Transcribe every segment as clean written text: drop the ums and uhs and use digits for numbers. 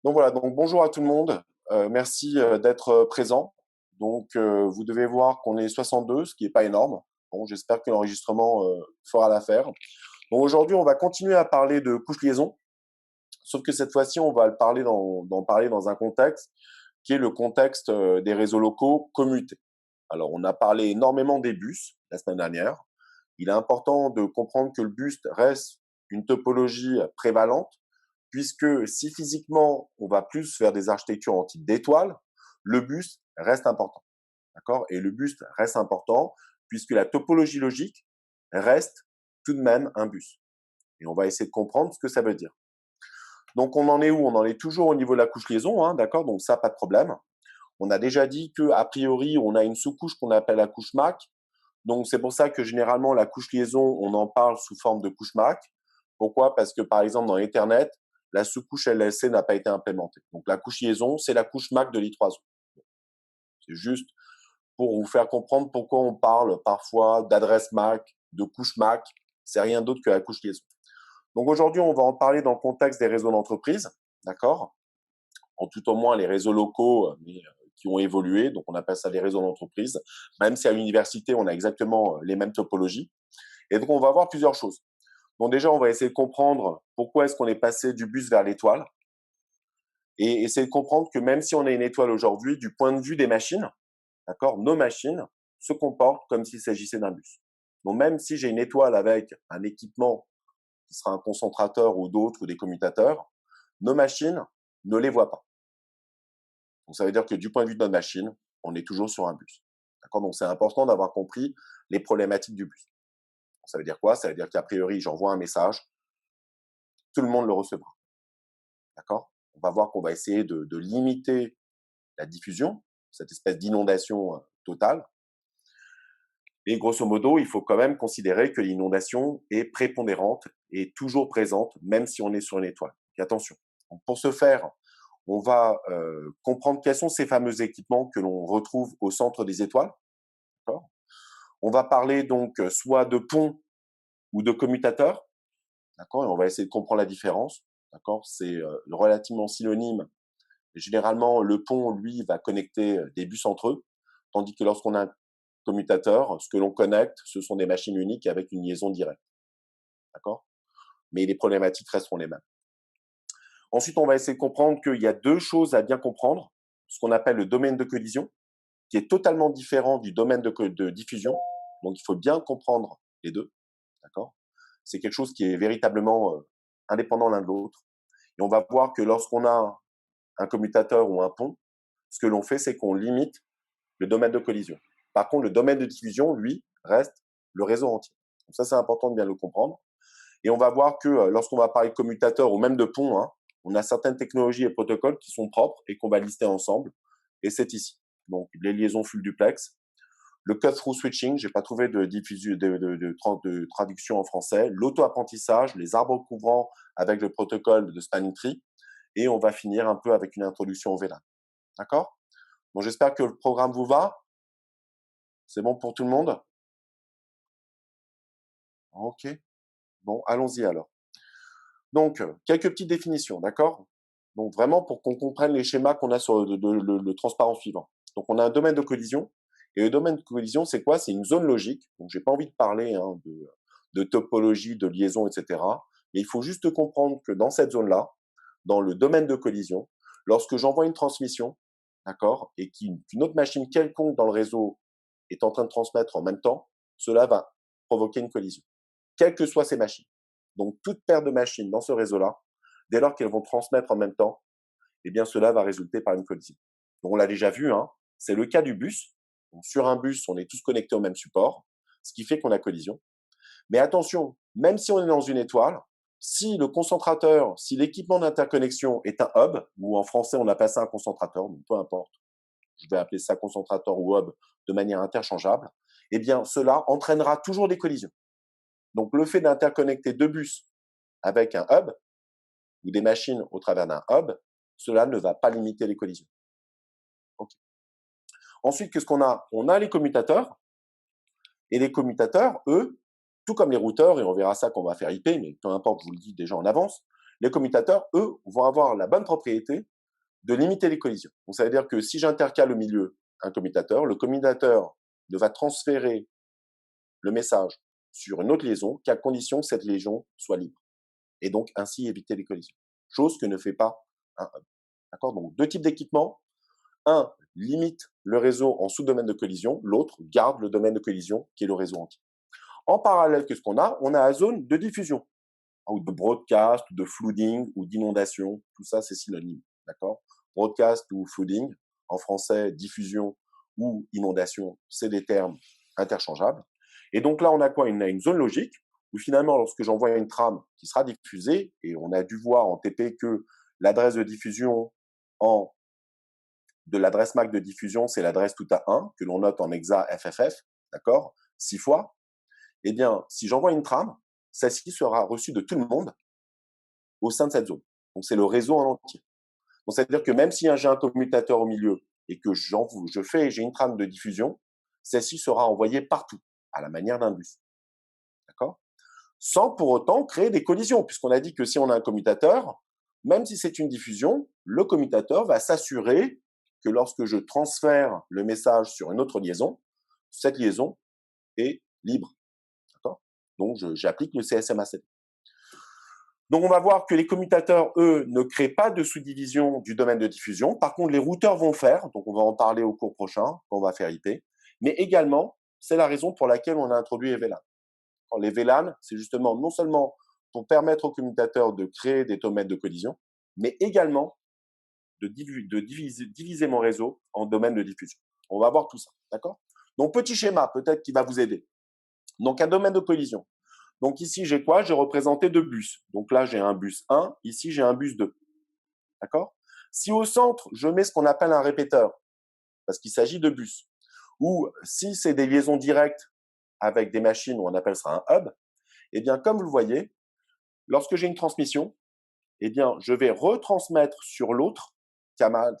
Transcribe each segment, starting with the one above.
Donc voilà, donc bonjour à tout le monde. Merci d'être présent. Donc vous devez voir qu'on est 62, ce qui n'est pas énorme. Bon, j'espère que l'enregistrement fera l'affaire. Bon, aujourd'hui, on va continuer à parler de couche liaison, sauf que cette fois-ci, on va le parler d'en parler dans un contexte qui est le contexte des réseaux locaux commutés. Alors, on a parlé énormément des bus la semaine dernière. Il est important de comprendre que le bus reste une topologie prévalente, puisque si physiquement, on va plus faire des architectures en type d'étoile, le buste reste important. D'accord? Et le buste reste important puisque la topologie logique reste tout de même un bus. Et on va essayer de comprendre ce que ça veut dire. Donc, on en est où? On en est toujours au niveau de la couche liaison, hein, d'accord? Donc, ça, pas de problème. On a déjà dit qu'a priori, on a une sous-couche qu'on appelle la couche MAC. Donc, c'est pour ça que généralement, la couche liaison, on en parle sous forme de couche MAC. Pourquoi? Parce que, par exemple, dans Ethernet, la sous-couche LLC n'a pas été implémentée. Donc, la couche liaison, c'est la couche MAC de l'I3O. C'est juste pour vous faire comprendre pourquoi on parle parfois d'adresse MAC, de couche MAC. C'est rien d'autre que la couche liaison. Donc, aujourd'hui, on va en parler dans le contexte des réseaux d'entreprise. D'accord? En tout au moins les réseaux locaux, mais qui ont évolué. Donc, on appelle ça les réseaux d'entreprise. Même si à l'université, on a exactement les mêmes topologies. Et donc, on va voir plusieurs choses. Donc, déjà, on va essayer de comprendre pourquoi est-ce qu'on est passé du bus vers l'étoile. Et essayer de comprendre que même si on a une étoile aujourd'hui, du point de vue des machines, d'accord, nos machines se comportent comme s'il s'agissait d'un bus. Donc, même si j'ai une étoile avec un équipement qui sera un concentrateur ou d'autres ou des commutateurs, nos machines ne les voient pas. Donc, ça veut dire que du point de vue de notre machine, on est toujours sur un bus. D'accord? Donc, c'est important d'avoir compris les problématiques du bus. Ça veut dire quoi? Ça veut dire qu'a priori, j'envoie un message, tout le monde le recevra. D'accord? On va voir qu'on va essayer de limiter la diffusion, cette espèce d'inondation totale. Et grosso modo, il faut quand même considérer que l'inondation est prépondérante et toujours présente, même si on est sur une étoile. Donc, attention. Donc, pour ce faire, on va comprendre quels sont ces fameux équipements que l'on retrouve au centre des étoiles. D'accord? On va parler donc soit de ponts ou de commutateurs. D'accord? Et on va essayer de comprendre la différence. D'accord? C'est relativement synonyme. Généralement, le pont, lui, va connecter des bus entre eux, tandis que lorsqu'on a un commutateur, ce que l'on connecte, ce sont des machines uniques avec une liaison directe. D'accord? Mais les problématiques resteront les mêmes. Ensuite, on va essayer de comprendre qu'il y a deux choses à bien comprendre, ce qu'on appelle le domaine de collision, qui est totalement différent du domaine de diffusion. Donc, il faut bien comprendre les deux. D'accord? C'est quelque chose qui est véritablement indépendant l'un de l'autre. Et on va voir que lorsqu'on a un commutateur ou un pont, ce que l'on fait, c'est qu'on limite le domaine de collision. Par contre, le domaine de diffusion, lui, reste le réseau entier. Donc ça, c'est important de bien le comprendre. Et on va voir que lorsqu'on va parler de commutateur ou même de pont, hein, on a certaines technologies et protocoles qui sont propres et qu'on va lister ensemble. Et c'est ici. Donc, les liaisons full duplex, le cut-through switching, j'ai pas trouvé de traduction en français, l'auto-apprentissage, les arbres couvrants avec le protocole de spanning tree, et on va finir un peu avec une introduction au VLAN. D'accord? Donc, j'espère que le programme vous va. C'est bon pour tout le monde? Ok. Bon, allons-y alors. Donc, quelques petites définitions, d'accord? Donc, vraiment pour qu'on comprenne les schémas qu'on a sur le transparent suivant. Donc, on a un domaine de collision. Et le domaine de collision, c'est quoi? C'est une zone logique. Donc, j'ai pas envie de parler de topologie, de liaison, etc. Mais il faut juste comprendre que dans cette zone-là, dans le domaine de collision, lorsque j'envoie une transmission, d'accord, et qu'une autre machine quelconque dans le réseau est en train de transmettre en même temps, cela va provoquer une collision, quelles que soient ces machines. Donc, toute paire de machines dans ce réseau-là, dès lors qu'elles vont transmettre en même temps, eh bien, cela va résulter par une collision. Donc, on l'a déjà vu, hein, c'est le cas du bus. Donc, sur un bus, on est tous connectés au même support, ce qui fait qu'on a collision. Mais attention, même si on est dans une étoile, si le concentrateur, si l'équipement d'interconnexion est un hub, ou en français on appelle ça un concentrateur, donc peu importe, je vais appeler ça concentrateur ou hub de manière interchangeable, eh bien cela entraînera toujours des collisions. Donc le fait d'interconnecter deux bus avec un hub, ou des machines au travers d'un hub, cela ne va pas limiter les collisions. Okay. Ensuite, qu'est-ce qu'on a? On a les commutateurs, et les commutateurs, eux, tout comme les routeurs, et on verra ça quand on va faire IP, mais peu importe, je vous le dis déjà en avance, les commutateurs, eux, vont avoir la bonne propriété de limiter les collisions. Donc, ça veut dire que si j'intercale au milieu un commutateur, le commutateur ne va transférer le message sur une autre liaison qu'à condition que cette liaison soit libre. Et donc, ainsi éviter les collisions. Chose que ne fait pas un hub. D'accord? Donc, deux types d'équipements. Un limite le réseau en sous-domaine de collision. L'autre garde le domaine de collision qui est le réseau entier. En parallèle, qu'est-ce qu'on a? On a la zone de diffusion, ou de broadcast, ou de flooding, ou d'inondation. Tout ça, c'est synonyme. D'accord? Broadcast ou flooding, en français, diffusion ou inondation, c'est des termes interchangeables. Et donc là, on a quoi? On a une zone logique où finalement, lorsque j'envoie une trame qui sera diffusée, et on a dû voir en TP que l'adresse de diffusion de l'adresse MAC de diffusion, c'est l'adresse tout à 1, que l'on note en hexa FFF, d'accord? 6 fois. Eh bien, si j'envoie une trame, celle-ci sera reçue de tout le monde au sein de cette zone. Donc, c'est le réseau en entier. Donc, c'est-à-dire que même si j'ai un commutateur au milieu et que j'ai une trame de diffusion, celle-ci sera envoyée partout, à la manière d'un bus. D'accord? Sans pour autant créer des collisions, puisqu'on a dit que si on a un commutateur, même si c'est une diffusion, le commutateur va s'assurer que lorsque je transfère le message sur une autre liaison, cette liaison est libre. D'accord? Donc, j'applique le CSMACD. Donc, on va voir que les commutateurs, eux, ne créent pas de sous-division du domaine de diffusion. Par contre, les routeurs vont faire. Donc, on va en parler au cours prochain, quand on va faire IP. Mais également, c'est la raison pour laquelle on a introduit les VLAN. Les VLAN, c'est justement non seulement pour permettre aux commutateurs de créer des domaines de collision, mais également de diviser mon réseau en domaines de diffusion. On va voir tout ça, d'accord? Donc, petit schéma, peut-être qui va vous aider. Donc, un domaine de collision. Donc, ici, j'ai quoi? J'ai représenté deux bus. Donc là, j'ai un bus 1. Ici, j'ai un bus 2. D'accord? Si au centre, je mets ce qu'on appelle un répéteur, parce qu'il s'agit de bus, ou si c'est des liaisons directes avec des machines, on appelle ça un hub, eh bien, comme vous le voyez, lorsque j'ai une transmission, eh bien, je vais retransmettre sur l'autre canal,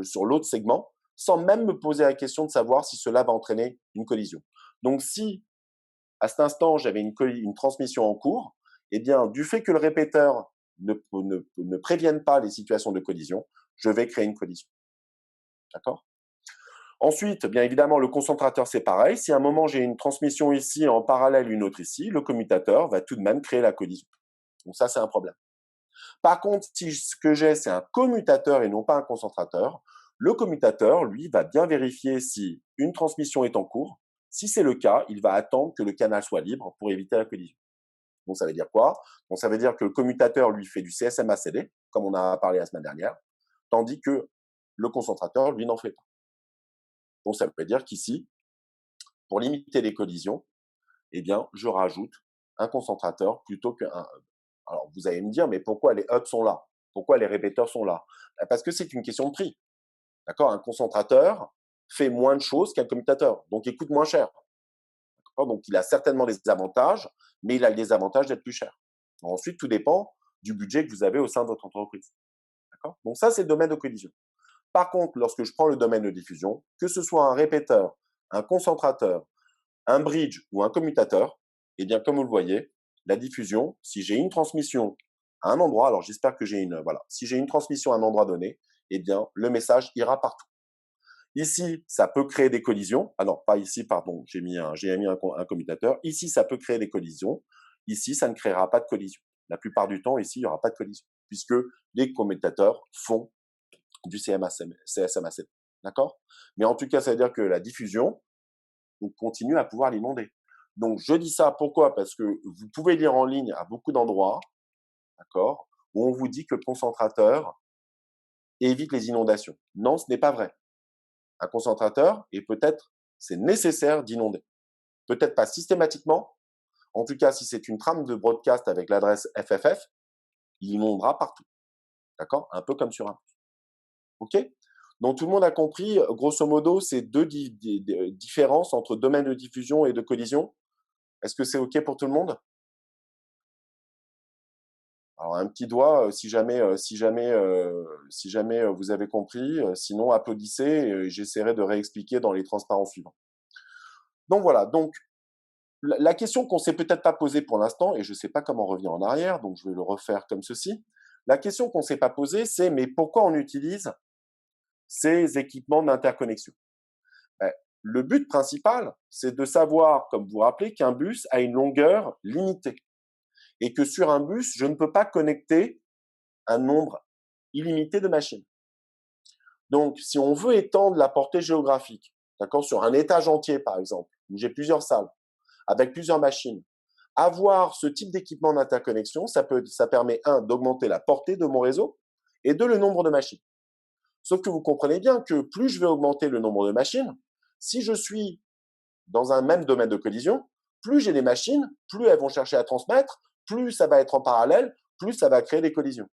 sur l'autre segment, sans même me poser la question de savoir si cela va entraîner une collision. Donc, si à cet instant, j'avais une transmission en cours, eh bien, du fait que le répéteur ne prévienne pas les situations de collision, je vais créer une collision. D'accord? Ensuite, bien évidemment, le concentrateur, c'est pareil. Si à un moment, j'ai une transmission ici, en parallèle, une autre ici, le commutateur va tout de même créer la collision. Donc ça, c'est un problème. Par contre, si ce que j'ai, c'est un commutateur et non pas un concentrateur, le commutateur, lui, va bien vérifier si une transmission est en cours. Si c'est le cas, il va attendre que le canal soit libre pour éviter la collision. Donc, ça veut dire quoi? Donc, ça veut dire que le commutateur, lui, fait du CSMA-CD, comme on a parlé la semaine dernière, tandis que le concentrateur, lui, n'en fait pas. Donc, ça veut dire qu'ici, pour limiter les collisions, eh bien, je rajoute un concentrateur plutôt qu'un hub. Alors, vous allez me dire, mais pourquoi les hubs sont là? Pourquoi les répéteurs sont là? Parce que c'est une question de prix. D'accord? Un concentrateur fait moins de choses qu'un commutateur, donc il coûte moins cher. Donc, il a certainement des avantages, mais il a le désavantage d'être plus cher. Ensuite, tout dépend du budget que vous avez au sein de votre entreprise. D'accord? Donc, ça, c'est le domaine de collision. Par contre, lorsque je prends le domaine de diffusion, que ce soit un répéteur, un concentrateur, un bridge ou un commutateur, eh bien, comme vous le voyez, la diffusion, si j'ai une transmission à un endroit, alors j'espère que si j'ai une transmission à un endroit donné, eh bien, le message ira partout. Ici, ça peut créer des collisions. Ah non, pas ici, pardon, j'ai mis un commutateur. Ici, ça peut créer des collisions. Ici, ça ne créera pas de collision. La plupart du temps, ici, il n'y aura pas de collision, puisque les commutateurs font du CSMAC. D'accord? Mais en tout cas, ça veut dire que la diffusion, on continue à pouvoir l'inonder. Donc, je dis ça pourquoi? Parce que vous pouvez lire en ligne à beaucoup d'endroits, d'accord, où on vous dit que le concentrateur évite les inondations. Non, ce n'est pas vrai. Un concentrateur, et peut-être c'est nécessaire d'inonder. Peut-être pas systématiquement. En tout cas, si c'est une trame de broadcast avec l'adresse FFF, il inondera partout. D'accord? Un peu comme sur un. OK? Donc, tout le monde a compris, grosso modo, ces deux différences entre domaine de diffusion et de collision. Est-ce que c'est OK pour tout le monde? Alors, un petit doigt si jamais vous avez compris. Sinon, applaudissez et j'essaierai de réexpliquer dans les transparents suivants. Donc, voilà. Donc, la question qu'on s'est peut-être pas posée pour l'instant, et je ne sais pas comment revenir en arrière, donc je vais le refaire comme ceci. La question qu'on ne s'est pas posée, c'est mais pourquoi on utilise ces équipements d'interconnexion? Ben, le but principal, c'est de savoir, comme vous vous rappelez, qu'un bus a une longueur limitée et que sur un bus, je ne peux pas connecter un nombre illimité de machines. Donc, si on veut étendre la portée géographique, d'accord, sur un étage entier, par exemple, où j'ai plusieurs salles, avec plusieurs machines, avoir ce type d'équipement d'interconnexion, ça permet, d'augmenter la portée de mon réseau et le nombre de machines. Sauf que vous comprenez bien que plus je vais augmenter le nombre de machines, si je suis dans un même domaine de collision, plus j'ai des machines, plus elles vont chercher à transmettre, plus ça va être en parallèle, plus ça va créer des collisions.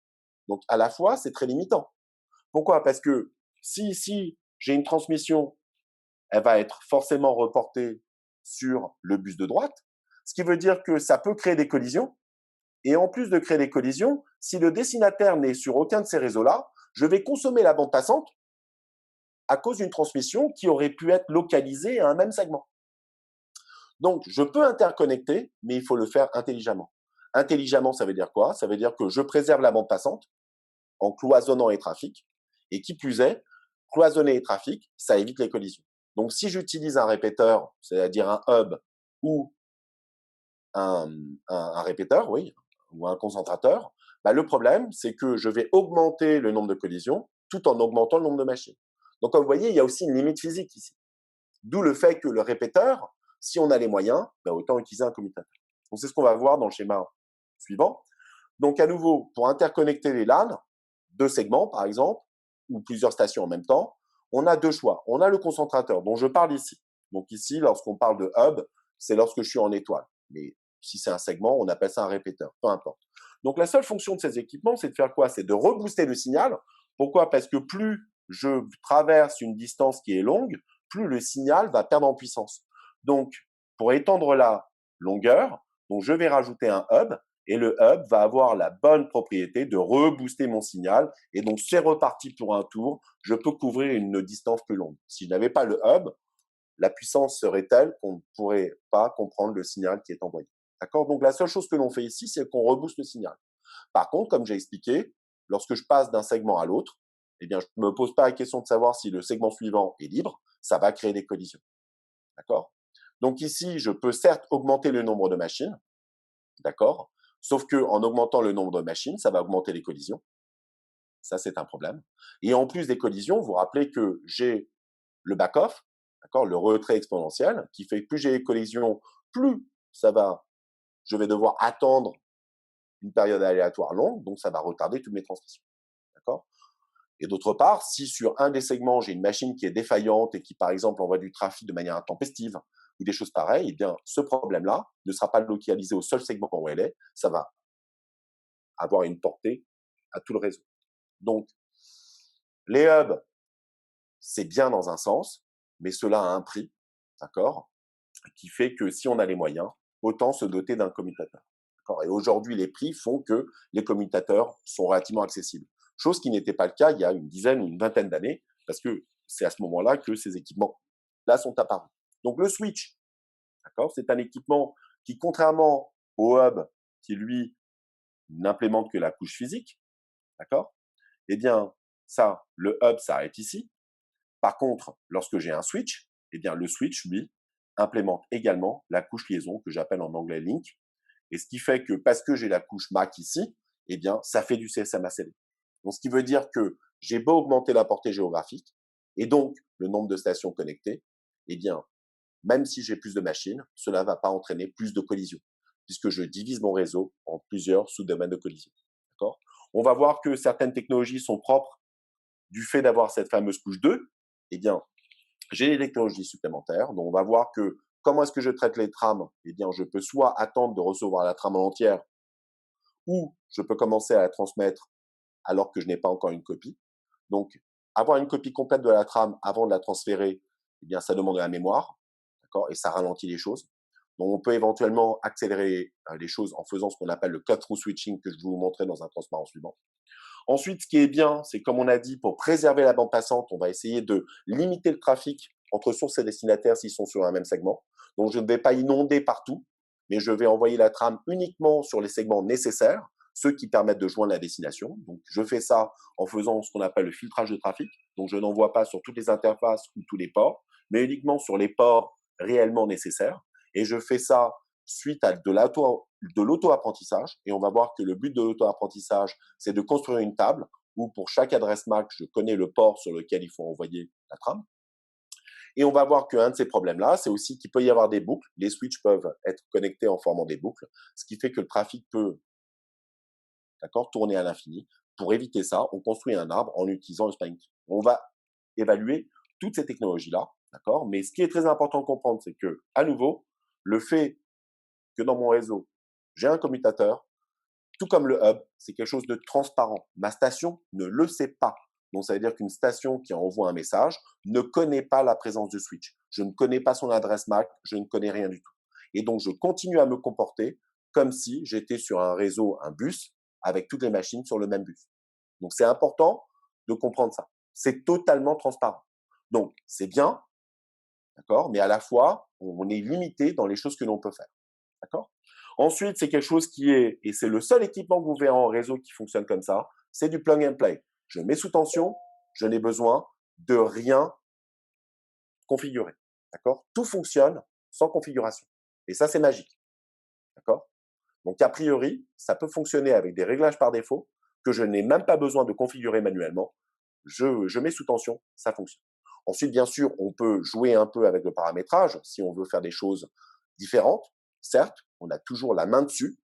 Donc, à la fois, c'est très limitant. Pourquoi? Parce que si ici, j'ai une transmission, elle va être forcément reportée sur le bus de droite, ce qui veut dire que ça peut créer des collisions. Et en plus de créer des collisions, si le destinataire n'est sur aucun de ces réseaux-là, je vais consommer la bande passante à cause d'une transmission qui aurait pu être localisée à un même segment. Donc, je peux interconnecter, mais il faut le faire intelligemment. Intelligemment, ça veut dire quoi? Ça veut dire que je préserve la bande passante en cloisonnant les trafics. Et qui plus est, cloisonner les trafics, ça évite les collisions. Donc, si j'utilise un répéteur, c'est-à-dire un hub ou un répéteur, oui, ou un concentrateur, bah, le problème, c'est que je vais augmenter le nombre de collisions tout en augmentant le nombre de machines. Donc, comme vous voyez, il y a aussi une limite physique ici. D'où le fait que le répéteur, si on a les moyens, bah, autant utiliser un commutateur. Donc, c'est ce qu'on va voir dans le schéma suivant. Donc, à nouveau, pour interconnecter les LAN, deux segments, par exemple, ou plusieurs stations en même temps, on a deux choix. On a le concentrateur dont je parle ici. Donc ici, lorsqu'on parle de hub, c'est lorsque je suis en étoile. Mais si c'est un segment, on appelle ça un répéteur, peu importe. Donc la seule fonction de ces équipements, c'est de faire quoi? C'est de rebooster le signal. Pourquoi? Parce que plus je traverse une distance qui est longue, plus le signal va perdre en puissance. Donc, pour étendre la longueur, donc je vais rajouter un hub et le hub va avoir la bonne propriété de rebooster mon signal et donc c'est reparti pour un tour, je peux couvrir une distance plus longue. Si je n'avais pas le hub, la puissance serait telle qu'on ne pourrait pas comprendre le signal qui est envoyé. D'accord? Donc la seule chose que l'on fait ici, c'est qu'on rebooste le signal. Par contre, comme j'ai expliqué, lorsque je passe d'un segment à l'autre, eh bien, je ne me pose pas la question de savoir si le segment suivant est libre, ça va créer des collisions. D'accord? Donc ici, je peux certes augmenter le nombre de machines, d'accord? Sauf que en augmentant le nombre de machines, ça va augmenter les collisions. Ça, c'est un problème. Et en plus des collisions, vous vous rappelez que j'ai le back-off, d'accord, le retrait exponentiel, qui fait que plus j'ai les collisions, plus ça va, je vais devoir attendre une période aléatoire longue, donc ça va retarder toutes mes transmissions. D'accord? Et d'autre part, si sur un des segments, j'ai une machine qui est défaillante et qui, par exemple, envoie du trafic de manière intempestive ou des choses pareilles, eh bien, ce problème-là ne sera pas localisé au seul segment où elle est, ça va avoir une portée à tout le réseau. Donc, les hubs, c'est bien dans un sens, mais cela a un prix, d'accord, qui fait que si on a les moyens, autant se doter d'un commutateur. Et aujourd'hui, les prix font que les commutateurs sont relativement accessibles. Chose qui n'était pas le cas il y a une dizaine ou une vingtaine d'années, parce que c'est à ce moment-là que ces équipements-là sont apparus. Donc le switch, d'accord, c'est un équipement qui, contrairement au hub, qui lui n'implémente que la couche physique, d'accord, eh bien, ça, le hub s'arrête ici. Par contre, lorsque j'ai un switch, eh bien, le switch, lui, implémente également la couche liaison que j'appelle en anglais link. Et ce qui fait que parce que j'ai la couche MAC ici, eh bien, ça fait du CSMA scellé. Donc, ce qui veut dire que j'ai beau augmenter la portée géographique et donc le nombre de stations connectées, eh bien, même si j'ai plus de machines, cela ne va pas entraîner plus de collisions puisque je divise mon réseau en plusieurs sous-domaines de collision. D'accord? On va voir que certaines technologies sont propres du fait d'avoir cette fameuse couche 2. Eh bien, j'ai des technologies supplémentaires. Donc, on va voir que comment est-ce que je traite les trames? Eh bien, je peux soit attendre de recevoir la trame en entière ou je peux commencer à la transmettre alors que je n'ai pas encore une copie. Donc, avoir une copie complète de la trame avant de la transférer, eh bien, ça demande de la mémoire, d'accord, et ça ralentit les choses. Donc, on peut éventuellement accélérer les choses en faisant ce qu'on appelle le cut-through switching que je vais vous montrer dans un transparent suivant. Ensuite, ce qui est bien, c'est comme on a dit, pour préserver la bande passante, on va essayer de limiter le trafic entre source et destinataire s'ils sont sur un même segment. Donc, je ne vais pas inonder partout, mais je vais envoyer la trame uniquement sur les segments nécessaires. ceux qui permettent de joindre la destination. Donc, je fais ça en faisant ce qu'on appelle le filtrage de trafic. Donc, je n'envoie pas sur toutes les interfaces ou tous les ports, mais uniquement sur les ports réellement nécessaires. Et je fais ça suite à de l'auto-apprentissage. Et on va voir que le but de l'auto-apprentissage, c'est de construire une table où pour chaque adresse MAC, je connais le port sur lequel il faut envoyer la trame. Et on va voir qu'un de ces problèmes-là, c'est aussi qu'il peut y avoir des boucles. Les switches peuvent être connectés en formant des boucles, ce qui fait que le trafic peut tourner à l'infini. Pour éviter ça, on construit un arbre en utilisant le spanning tree. On va évaluer toutes ces technologies-là, d'accord. Mais ce qui est très important de comprendre, c'est que, à nouveau, le fait que dans mon réseau, j'ai un commutateur, tout comme le hub, c'est quelque chose de transparent. Ma station ne le sait pas. Donc, ça veut dire qu'une station qui envoie un message ne connaît pas la présence du switch. Je ne connais pas son adresse MAC, je ne connais rien du tout. Et donc, je continue à me comporter comme si j'étais sur un réseau, un bus, avec toutes les machines sur le même bus. Donc, c'est important de comprendre ça. C'est totalement transparent. Donc, c'est bien, d'accord, mais à la fois, on est limité dans les choses que l'on peut faire. D'accord. Ensuite, c'est quelque chose qui est, et c'est le seul équipement que vous verrez en réseau qui fonctionne comme ça, c'est du plug and play. Je mets sous tension, je n'ai besoin de rien configurer. D'accord. Tout fonctionne sans configuration. Et ça, c'est magique. D'accord. Donc, a priori, ça peut fonctionner avec des réglages par défaut que je n'ai même pas besoin de configurer manuellement. Je mets sous tension, ça fonctionne. Ensuite, bien sûr, on peut jouer un peu avec le paramétrage si on veut faire des choses différentes. Certes, on a toujours la main dessus.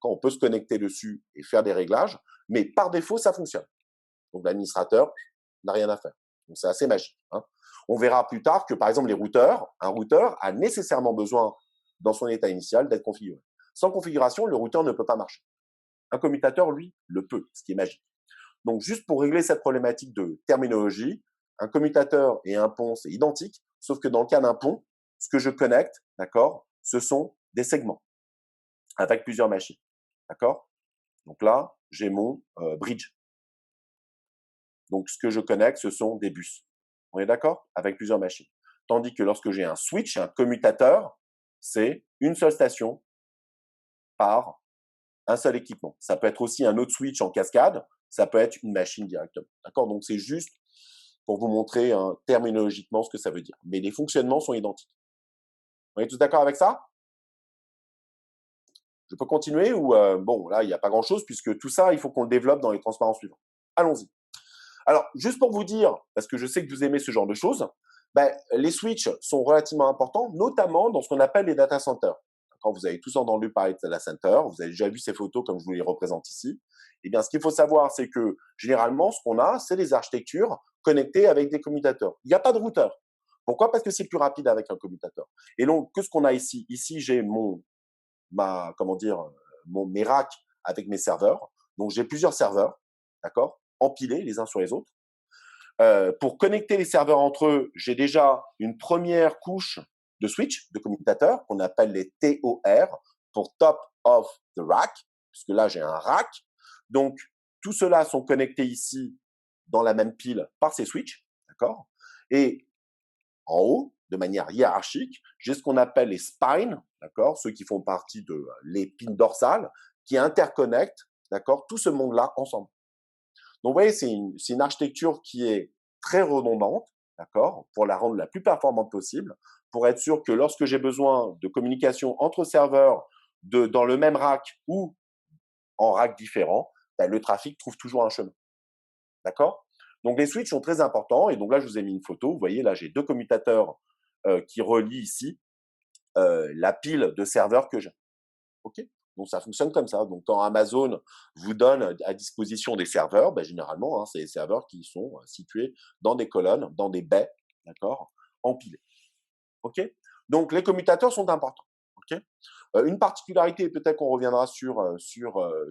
On peut se connecter dessus et faire des réglages, mais par défaut, ça fonctionne. Donc, l'administrateur n'a rien à faire. Donc, c'est assez magique. On verra plus tard que, par exemple, un routeur a nécessairement besoin, dans son état initial, d'être configuré. Sans configuration, le routeur ne peut pas marcher. Un commutateur, lui, le peut, ce qui est magique. Donc, juste pour régler cette problématique de terminologie, un commutateur et un pont, c'est identique, sauf que dans le cas d'un pont, ce que je connecte, d'accord, ce sont des segments avec plusieurs machines, d'accord. Donc là, j'ai mon bridge. Donc, ce que je connecte, ce sont des bus. On est d'accord? Avec plusieurs machines. Tandis que lorsque j'ai un switch, un commutateur, c'est une seule station par un seul équipement. Ça peut être aussi un autre switch en cascade, ça peut être une machine directement. D'accord? Donc, c'est juste pour vous montrer terminologiquement ce que ça veut dire. Mais les fonctionnements sont identiques. On est tous d'accord avec ça? Je peux continuer ou bon, là, il n'y a pas grand-chose puisque tout ça, il faut qu'on le développe dans les transparents suivants. Allons-y. Alors, juste pour vous dire, parce que je sais que vous aimez ce genre de choses, les switches sont relativement importants, notamment dans ce qu'on appelle les data centers. Quand vous avez tous entendu parler de data center, vous avez déjà vu ces photos comme je vous les représente ici. Eh bien, ce qu'il faut savoir, c'est que généralement, ce qu'on a, c'est des architectures connectées avec des commutateurs. Il n'y a pas de routeur. Pourquoi? Parce que c'est plus rapide avec un commutateur. Et donc, qu'est-ce qu'on a ici? Ici, j'ai mes racks avec mes serveurs. Donc, j'ai plusieurs serveurs, d'accord, empilés les uns sur les autres. Pour connecter les serveurs entre eux, j'ai déjà une première couche de switch, de commutateurs, qu'on appelle les TOR, pour Top of the Rack, puisque là, j'ai un rack. Donc, tout cela sont connectés ici dans la même pile par ces switches, d'accord. Et en haut, de manière hiérarchique, j'ai ce qu'on appelle les spines, d'accord, ceux qui font partie de l'épine dorsale, qui interconnectent, d'accord, tout ce monde-là ensemble. Donc, vous voyez, c'est une architecture qui est très redondante, d'accord, pour la rendre la plus performante possible, pour être sûr que lorsque j'ai besoin de communication entre serveurs dans le même rack ou en rack différents, le trafic trouve toujours un chemin. D'accord? Donc, les switches sont très importants. Et donc là, je vous ai mis une photo. Vous voyez, là, j'ai deux commutateurs qui relient ici la pile de serveurs que j'ai. OK? Donc, ça fonctionne comme ça. Donc, quand Amazon vous donne à disposition des serveurs, généralement, c'est des serveurs qui sont situés dans des colonnes, dans des baies, d'accord, empilés. OK? Donc, les commutateurs sont importants. OK? Une particularité, peut-être qu'on reviendra sur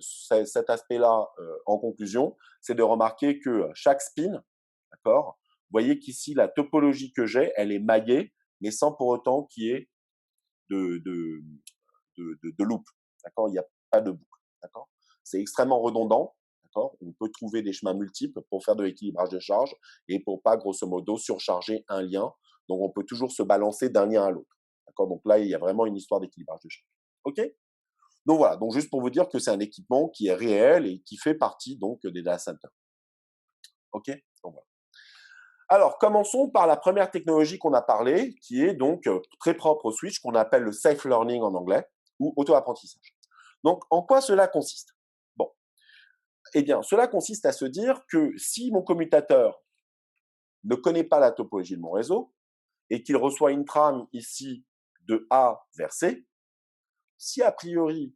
cet aspect-là en conclusion, c'est de remarquer que chaque spin, d'accord, vous voyez qu'ici, la topologie que j'ai, elle est maillée, mais sans pour autant qu'il y ait de loop. D'accord? Il n'y a pas de boucle. D'accord? C'est extrêmement redondant. D'accord? On peut trouver des chemins multiples pour faire de l'équilibrage de charge et pour pas, grosso modo, surcharger un lien. Donc, on peut toujours se balancer d'un lien à l'autre. D'accord? Donc là, il y a vraiment une histoire d'équilibrage de charge. OK? Donc voilà, donc juste pour vous dire que c'est un équipement qui est réel et qui fait partie donc des data centers. OK? Donc voilà. Alors, commençons par la première technologie qu'on a parlé, qui est donc très propre au switch, qu'on appelle le safe learning en anglais, ou auto-apprentissage. Donc, en quoi cela consiste? Bon, eh bien, cela consiste à se dire que si mon commutateur ne connaît pas la topologie de mon réseau et qu'il reçoit une trame ici de A vers C, si a priori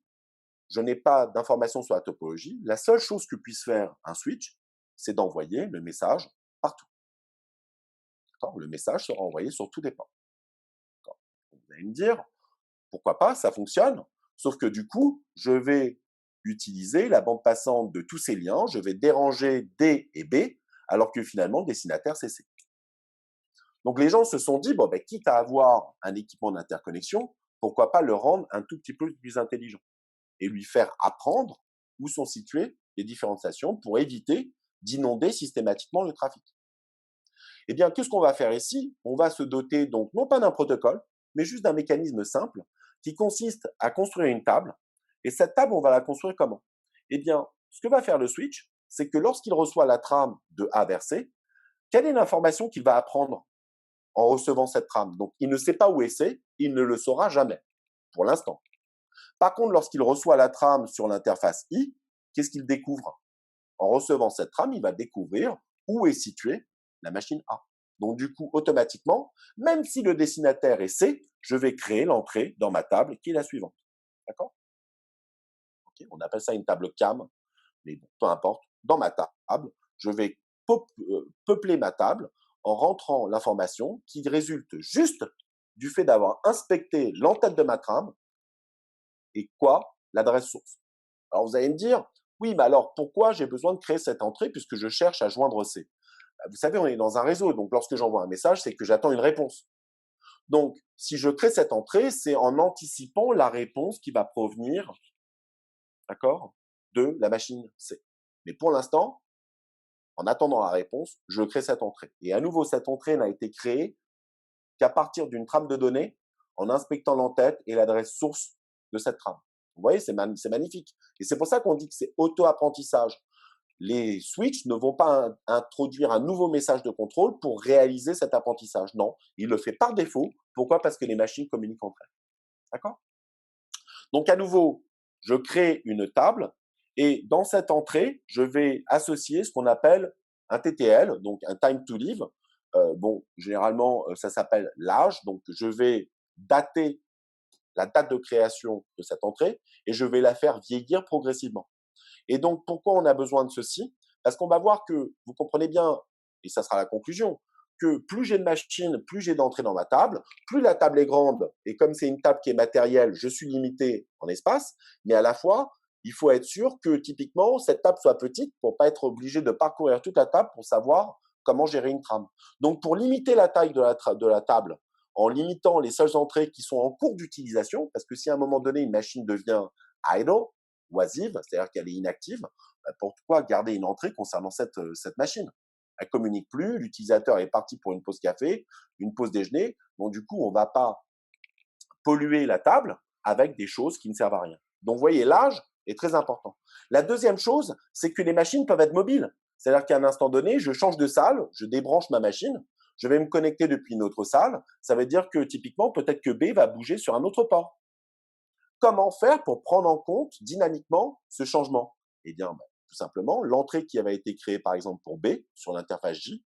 je n'ai pas d'informations sur la topologie, la seule chose que puisse faire un switch, c'est d'envoyer le message partout. Le message sera envoyé sur tous les ports. Vous allez me dire, pourquoi pas, ça fonctionne, sauf que du coup, je vais utiliser la bande passante de tous ces liens, je vais déranger D et B, alors que finalement, le destinataire, c'est C. Donc les gens se sont dit, bon, ben, quitte à avoir un équipement d'interconnexion, pourquoi pas le rendre un tout petit peu plus intelligent et lui faire apprendre où sont situées les différentes stations pour éviter d'inonder systématiquement le trafic. Eh bien, qu'est-ce qu'on va faire ici? On va se doter donc non pas d'un protocole, mais juste d'un mécanisme simple qui consiste à construire une table. Et cette table, on va la construire comment? Eh bien, ce que va faire le switch, c'est que lorsqu'il reçoit la trame de A vers C, quelle est l'information qu'il va apprendre en recevant cette trame? Donc, il ne sait pas où est C, il ne le saura jamais, pour l'instant. Par contre, lorsqu'il reçoit la trame sur l'interface I, qu'est-ce qu'il découvre? En recevant cette trame, il va découvrir où est située la machine A. Donc du coup, automatiquement, même si le destinataire est C, je vais créer l'entrée dans ma table qui est la suivante. D'accord? Okay, on appelle ça une table CAM, mais bon, peu importe. Dans ma table, je vais peupler ma table en rentrant l'information qui résulte juste du fait d'avoir inspecté l'entête de ma trame et quoi? L'adresse source. Alors vous allez me dire, oui, mais alors pourquoi j'ai besoin de créer cette entrée puisque je cherche à joindre C? Vous savez, on est dans un réseau, donc lorsque j'envoie un message, c'est que j'attends une réponse. Donc, si je crée cette entrée, c'est en anticipant la réponse qui va provenir, d'accord, de la machine C. Mais pour l'instant, en attendant la réponse, je crée cette entrée. Et à nouveau, cette entrée n'a été créée qu'à partir d'une trame de données, en inspectant l'entête et l'adresse source de cette trame. Vous voyez, c'est magnifique. Et c'est pour ça qu'on dit que c'est auto-apprentissage. Les switches ne vont pas introduire un nouveau message de contrôle pour réaliser cet apprentissage. Non, il le fait par défaut. Pourquoi? Parce que les machines communiquent entre elles. D'accord? Donc, à nouveau, je crée une table et dans cette entrée, je vais associer ce qu'on appelle un TTL, donc un time to live. Bon, généralement, ça s'appelle l'âge. Donc, je vais dater la date de création de cette entrée et je vais la faire vieillir progressivement. Et donc, pourquoi on a besoin de ceci? Parce qu'on va voir que, vous comprenez bien, et ça sera la conclusion, que plus j'ai de machines, plus j'ai d'entrées dans ma table, plus la table est grande, et comme c'est une table qui est matérielle, je suis limité en espace, mais à la fois, il faut être sûr que typiquement, cette table soit petite pour pas être obligé de parcourir toute la table pour savoir comment gérer une trame. Donc, pour limiter la taille de la table, en limitant les seules entrées qui sont en cours d'utilisation, parce que si à un moment donné, une machine devient idle, oisive, c'est-à-dire qu'elle est inactive, pourquoi garder une entrée concernant cette machine? Elle communique plus, l'utilisateur est parti pour une pause café, une pause déjeuner, donc du coup, on ne va pas polluer la table avec des choses qui ne servent à rien. Donc, vous voyez, l'âge est très important. La deuxième chose, c'est que les machines peuvent être mobiles. C'est-à-dire qu'à un instant donné, je change de salle, je débranche ma machine, je vais me connecter depuis une autre salle. Ça veut dire que typiquement, peut-être que B va bouger sur un autre port. Comment faire pour prendre en compte dynamiquement ce changement? Eh bien, tout simplement, l'entrée qui avait été créée par exemple pour B sur l'interface J,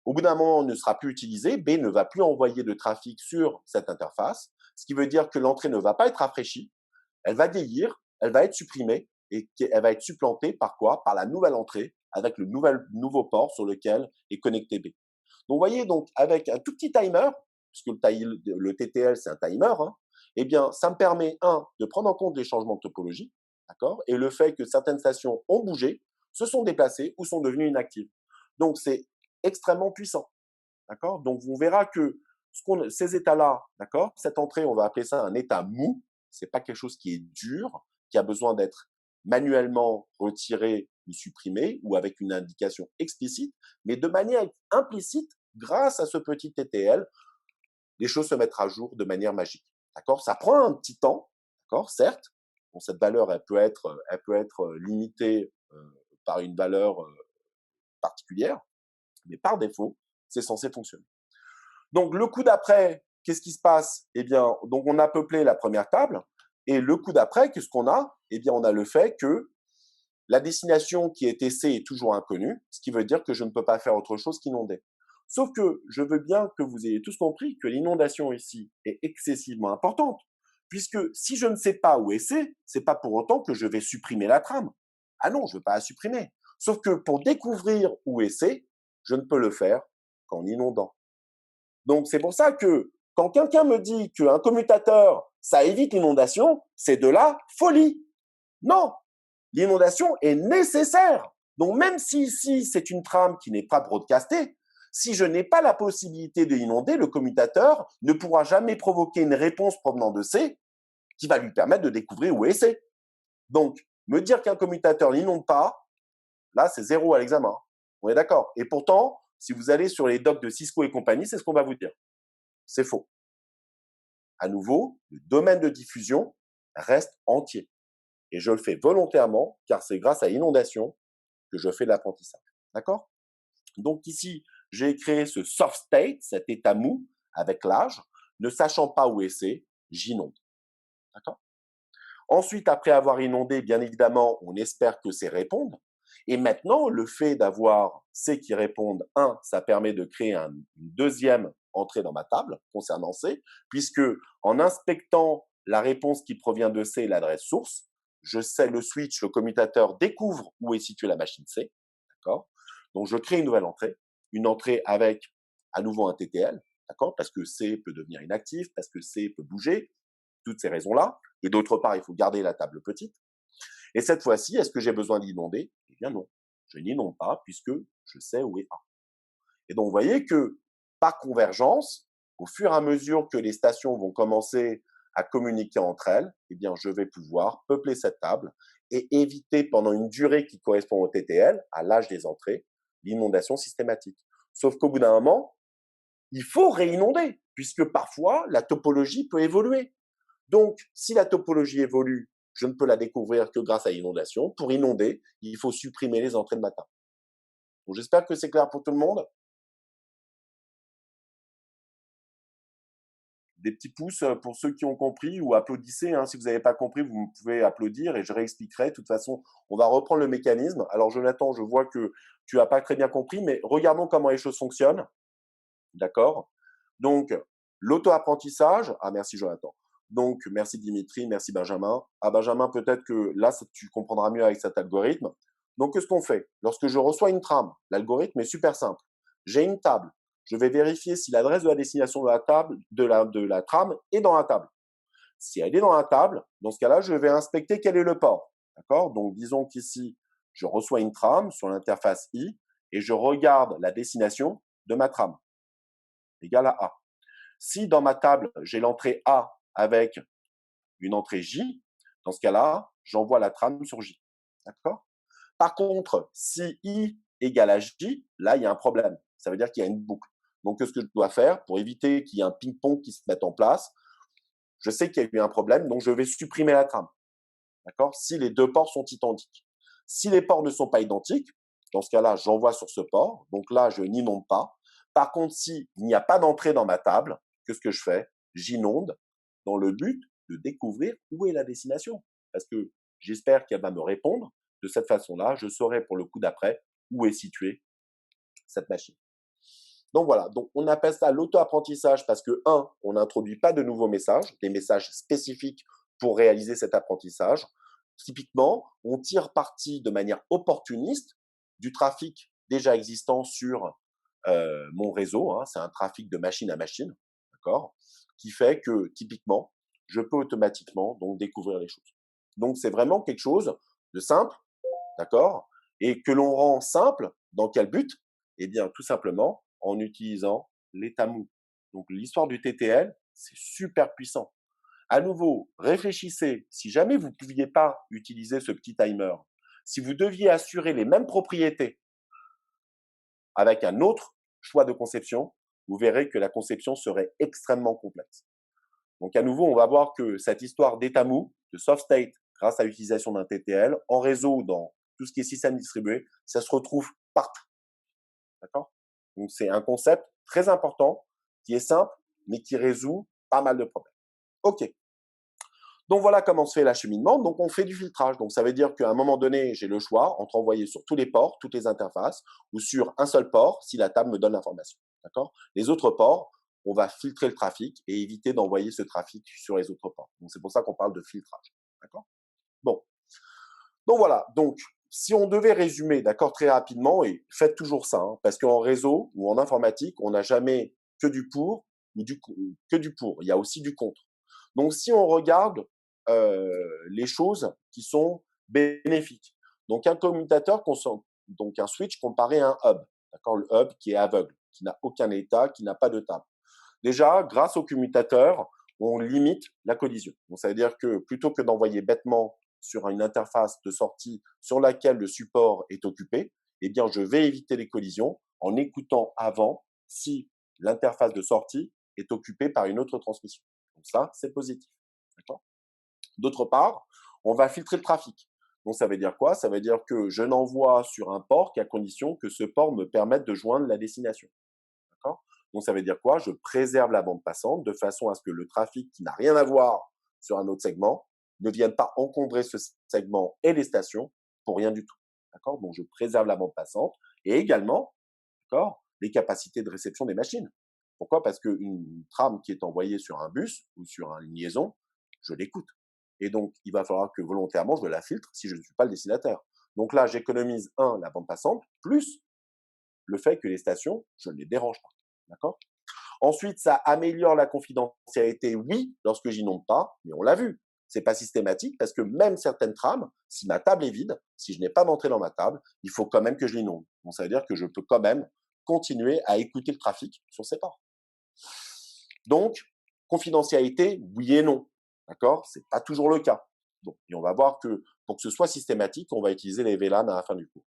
au bout d'un moment ne sera plus utilisée, B ne va plus envoyer de trafic sur cette interface, ce qui veut dire que l'entrée ne va pas être rafraîchie, elle va vieillir, elle va être supprimée et elle va être supplantée par quoi? Par la nouvelle entrée avec le nouveau port sur lequel est connecté B. Donc, vous voyez, donc, avec un tout petit timer, puisque le TTL, c'est un timer, hein, eh bien, ça me permet, de prendre en compte les changements de topologie, d'accord, et le fait que certaines stations ont bougé, se sont déplacées ou sont devenues inactives. Donc, c'est extrêmement puissant, d'accord. Donc, on verra que ces états-là, d'accord, cette entrée, on va appeler ça un état mou, c'est pas quelque chose qui est dur, qui a besoin d'être manuellement retiré ou supprimé, ou avec une indication explicite, mais de manière implicite, grâce à ce petit TTL, les choses se mettent à jour de manière magique. D'accord? Ça prend un petit temps, d'accord, certes, Bon, cette valeur, elle peut être limitée par une valeur particulière, mais par défaut, c'est censé fonctionner. Donc, le coup d'après, qu'est-ce qui se passe? Eh bien, donc on a peuplé la première table, et le coup d'après, qu'est-ce qu'on a? Eh bien, on a le fait que la destination qui est C est toujours inconnue, ce qui veut dire que je ne peux pas faire autre chose qu'inonder. Sauf que je veux bien que vous ayez tous compris que l'inondation ici est excessivement importante, puisque si je ne sais pas où est C, c'est pas pour autant que je vais supprimer la trame. Ah non, je ne veux pas la supprimer. Sauf que pour découvrir où est C, je ne peux le faire qu'en inondant. Donc c'est pour ça que quand quelqu'un me dit qu'un commutateur, ça évite l'inondation, c'est de la folie. Non, l'inondation est nécessaire. Donc même si ici c'est une trame qui n'est pas broadcastée, si je n'ai pas la possibilité de inonder, le commutateur ne pourra jamais provoquer une réponse provenant de C qui va lui permettre de découvrir où est C. Donc, me dire qu'un commutateur n'inonde pas, là c'est zéro à l'examen. On est d'accord. Et pourtant, si vous allez sur les docs de Cisco et compagnie, c'est ce qu'on va vous dire. C'est faux. À nouveau, le domaine de diffusion reste entier. Et je le fais volontairement, car c'est grâce à l'inondation que je fais de l'apprentissage. D'accord? Donc ici, j'ai créé ce soft state, cet état mou, avec l'âge. Ne sachant pas où est C, j'inonde. D'accord? Ensuite, après avoir inondé, bien évidemment, on espère que C réponde. Et maintenant, le fait d'avoir C qui répondent, ça permet de créer une deuxième entrée dans ma table concernant C, puisque en inspectant la réponse qui provient de C et l'adresse source, je sais le switch, le commutateur découvre où est située la machine C. D'accord? Donc, je crée une nouvelle entrée, une entrée avec à nouveau un TTL, d'accord? Parce que C peut devenir inactif, parce que C peut bouger, toutes ces raisons-là. Et d'autre part, il faut garder la table petite. Et cette fois-ci, est-ce que j'ai besoin d'inonder? Eh bien non, je n'inonde pas puisque je sais où est A. Et donc, vous voyez que par convergence, au fur et à mesure que les stations vont commencer à communiquer entre elles, eh bien, je vais pouvoir peupler cette table et éviter pendant une durée qui correspond au TTL, à l'âge des entrées, l'inondation systématique. Sauf qu'au bout d'un moment, il faut réinonder, puisque parfois la topologie peut évoluer. Donc, si la topologie évolue, je ne peux la découvrir que grâce à l'inondation. Pour inonder, il faut supprimer les entrées de ma table. Donc, j'espère que c'est clair pour tout le monde. Des petits pouces pour ceux qui ont compris ou applaudissez. Hein. Si vous n'avez pas compris, vous pouvez applaudir et je réexpliquerai. De toute façon, on va reprendre le mécanisme. Alors, Jonathan, je vois que tu n'as pas très bien compris, mais regardons comment les choses fonctionnent. D'accord? Donc, l'auto-apprentissage. Ah, merci, Jonathan. Donc, merci Dimitri, merci Benjamin. Ah, Benjamin, peut-être que là, tu comprendras mieux avec cet algorithme. Donc, qu'est-ce qu'on fait? Lorsque je reçois une trame, l'algorithme est super simple. J'ai une table. Je vais vérifier si l'adresse de la destination de la table, de la trame est dans la table. Si elle est dans la table, dans ce cas-là, je vais inspecter quel est le port. D'accord? Donc, disons qu'ici, je reçois une trame sur l'interface I et je regarde la destination de ma trame égale à A. Si dans ma table, j'ai l'entrée A avec une entrée J, dans ce cas-là, j'envoie la trame sur J. D'accord? Par contre, si I égale à J, là, il y a un problème. Ça veut dire qu'il y a une boucle. Donc, qu'est-ce que je dois faire pour éviter qu'il y ait un ping-pong qui se mette en place? Je sais qu'il y a eu un problème, donc je vais supprimer la trame. D'accord? Si les deux ports sont identiques. Si les ports ne sont pas identiques, dans ce cas-là, j'envoie sur ce port. Donc là, je n'inonde pas. Par contre, s'il n'y a pas d'entrée dans ma table, qu'est-ce que je fais? J'inonde dans le but de découvrir où est la destination. Parce que j'espère qu'elle va me répondre. De cette façon-là, je saurai pour le coup d'après où est située cette machine. Donc voilà, donc on appelle ça l'auto-apprentissage parce que, on n'introduit pas de nouveaux messages, des messages spécifiques pour réaliser cet apprentissage. Typiquement, on tire parti de manière opportuniste du trafic déjà existant sur mon réseau. Hein, c'est un trafic de machine à machine, d'accord, qui fait que typiquement, je peux automatiquement donc découvrir les choses. Donc c'est vraiment quelque chose de simple, d'accord, et que l'on rend simple. Dans quel but? Eh bien, tout simplement en utilisant l'état mou. Donc l'histoire du TTL, c'est super puissant. À nouveau, réfléchissez, si jamais vous ne pouviez pas utiliser ce petit timer, si vous deviez assurer les mêmes propriétés avec un autre choix de conception, vous verrez que la conception serait extrêmement complexe. Donc à nouveau, on va voir que cette histoire d'état mou, de soft state, grâce à l'utilisation d'un TTL, en réseau ou dans tout ce qui est système distribué, ça se retrouve partout. D'accord? Donc, c'est un concept très important, qui est simple, mais qui résout pas mal de problèmes. OK. Donc, voilà comment se fait l'acheminement. Donc, on fait du filtrage. Donc, ça veut dire qu'à un moment donné, j'ai le choix entre envoyer sur tous les ports, toutes les interfaces, ou sur un seul port, si la table me donne l'information. D'accord? Les autres ports, on va filtrer le trafic et éviter d'envoyer ce trafic sur les autres ports. Donc, c'est pour ça qu'on parle de filtrage. D'accord? Bon. Donc, voilà. Donc, si on devait résumer, d'accord, très rapidement, et faites toujours ça, hein, parce qu'en réseau ou en informatique, on n'a jamais que du pour ou que du pour. Il y a aussi du contre. Donc, si on regarde les choses qui sont bénéfiques, donc un commutateur, donc un switch comparé à un hub, d'accord, le hub qui est aveugle, qui n'a aucun état, qui n'a pas de table. Déjà, grâce au commutateur, on limite la collision. Donc, ça veut dire que plutôt que d'envoyer bêtement sur une interface de sortie sur laquelle le support est occupé, eh bien, je vais éviter les collisions en écoutant avant si l'interface de sortie est occupée par une autre transmission. Donc ça, c'est positif. D'autre part, on va filtrer le trafic. Donc ça veut dire quoi? Ça veut dire que je n'envoie sur un port qu'à condition que ce port me permette de joindre la destination. D'accord? Donc ça veut dire quoi? Je préserve la bande passante de façon à ce que le trafic qui n'a rien à voir sur un autre segment ne vienne pas encombrer ce segment et les stations pour rien du tout. D'accord? Donc je préserve la bande passante et également, d'accord, les capacités de réception des machines. Pourquoi? Parce qu'une trame qui est envoyée sur un bus ou sur une liaison, je l'écoute. Et donc, il va falloir que volontairement, je la filtre si je ne suis pas le destinataire. Donc là, j'économise, la bande passante, plus le fait que les stations, je ne les dérange pas. D'accord? Ensuite, ça améliore la confidentialité, oui, lorsque j'inonde pas, mais on l'a vu. C'est pas systématique parce que même certaines trames, si ma table est vide, si je n'ai pas d'entrée dans ma table, il faut quand même que je l'inonde. Donc, ça veut dire que je peux quand même continuer à écouter le trafic sur ces ports. Donc, confidentialité, oui et non. D'accord? C'est pas toujours le cas. Donc, et on va voir que pour que ce soit systématique, on va utiliser les VLAN à la fin du cours.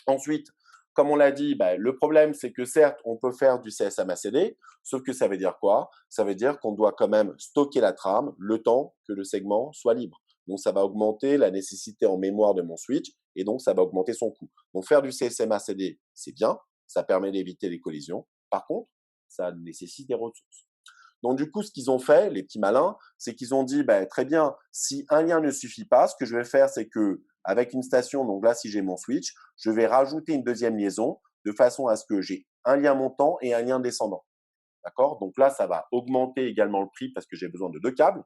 Ensuite, comme on l'a dit, le problème, c'est que certes, on peut faire du CSMACD, sauf que ça veut dire quoi? Ça veut dire qu'on doit quand même stocker la trame le temps que le segment soit libre. Donc, ça va augmenter la nécessité en mémoire de mon switch et donc, ça va augmenter son coût. Donc, faire du CSMACD, c'est bien, ça permet d'éviter les collisions. Par contre, ça nécessite des ressources. Donc, du coup, ce qu'ils ont fait, les petits malins, c'est qu'ils ont dit, très bien, si un lien ne suffit pas, ce que je vais faire, c'est que avec une station, donc là, si j'ai mon switch, je vais rajouter une deuxième liaison de façon à ce que j'ai un lien montant et un lien descendant. D'accord? Donc là, ça va augmenter également le prix parce que j'ai besoin de deux câbles,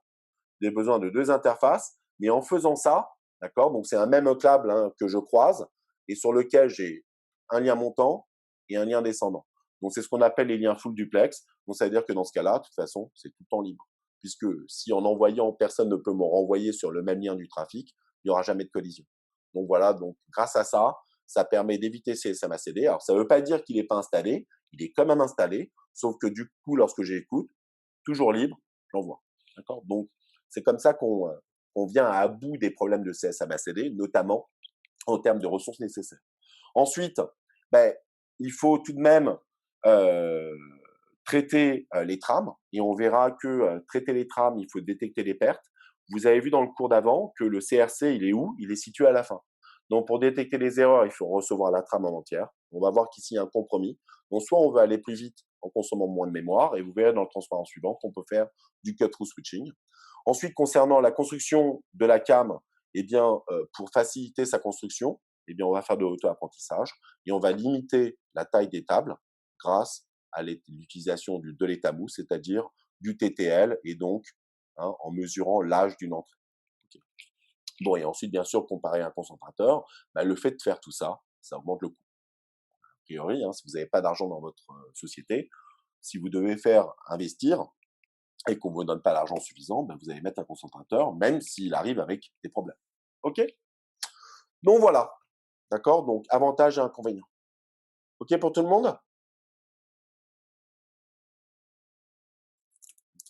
j'ai besoin de deux interfaces. Mais en faisant ça, d'accord? Donc c'est un même câble que je croise et sur lequel j'ai un lien montant et un lien descendant. Donc c'est ce qu'on appelle les liens full duplex. Donc ça veut dire que dans ce cas-là, de toute façon, c'est tout le temps libre. Puisque si en envoyant, personne ne peut me renvoyer sur le même lien du trafic, il n'y aura jamais de collision. Donc voilà, donc grâce à ça, ça permet d'éviter ces SMACD. Alors ça ne veut pas dire qu'il n'est pas installé, il est quand même installé, sauf que du coup, lorsque j'écoute, toujours libre, j'envoie. D'accord? Donc c'est comme ça qu'on vient à bout des problèmes de CSMACD, notamment en termes de ressources nécessaires. Ensuite, il faut tout de même traiter les trames et on verra que traiter les trames, il faut détecter les pertes. Vous avez vu dans le cours d'avant que le CRC, il est où? Il est situé à la fin. Donc, pour détecter les erreurs, il faut recevoir la trame en entière. On va voir qu'ici, il y a un compromis. Donc, soit on veut aller plus vite en consommant moins de mémoire, et vous verrez dans le transparent suivant qu'on peut faire du cut-through switching. Ensuite, concernant la construction de la cam, pour faciliter sa construction, on va faire de l'auto-apprentissage et on va limiter la taille des tables grâce à l'utilisation de l'étamou, c'est-à-dire du TTL et donc en mesurant l'âge d'une entrée. Okay. Bon, et ensuite, bien sûr, comparé à un concentrateur, le fait de faire tout ça, ça augmente le coût. A priori, si vous n'avez pas d'argent dans votre société, si vous devez faire investir et qu'on ne vous donne pas l'argent suffisant, vous allez mettre un concentrateur, même s'il arrive avec des problèmes. OK? Donc voilà. D'accord? Donc, avantages et inconvénients. OK pour tout le monde?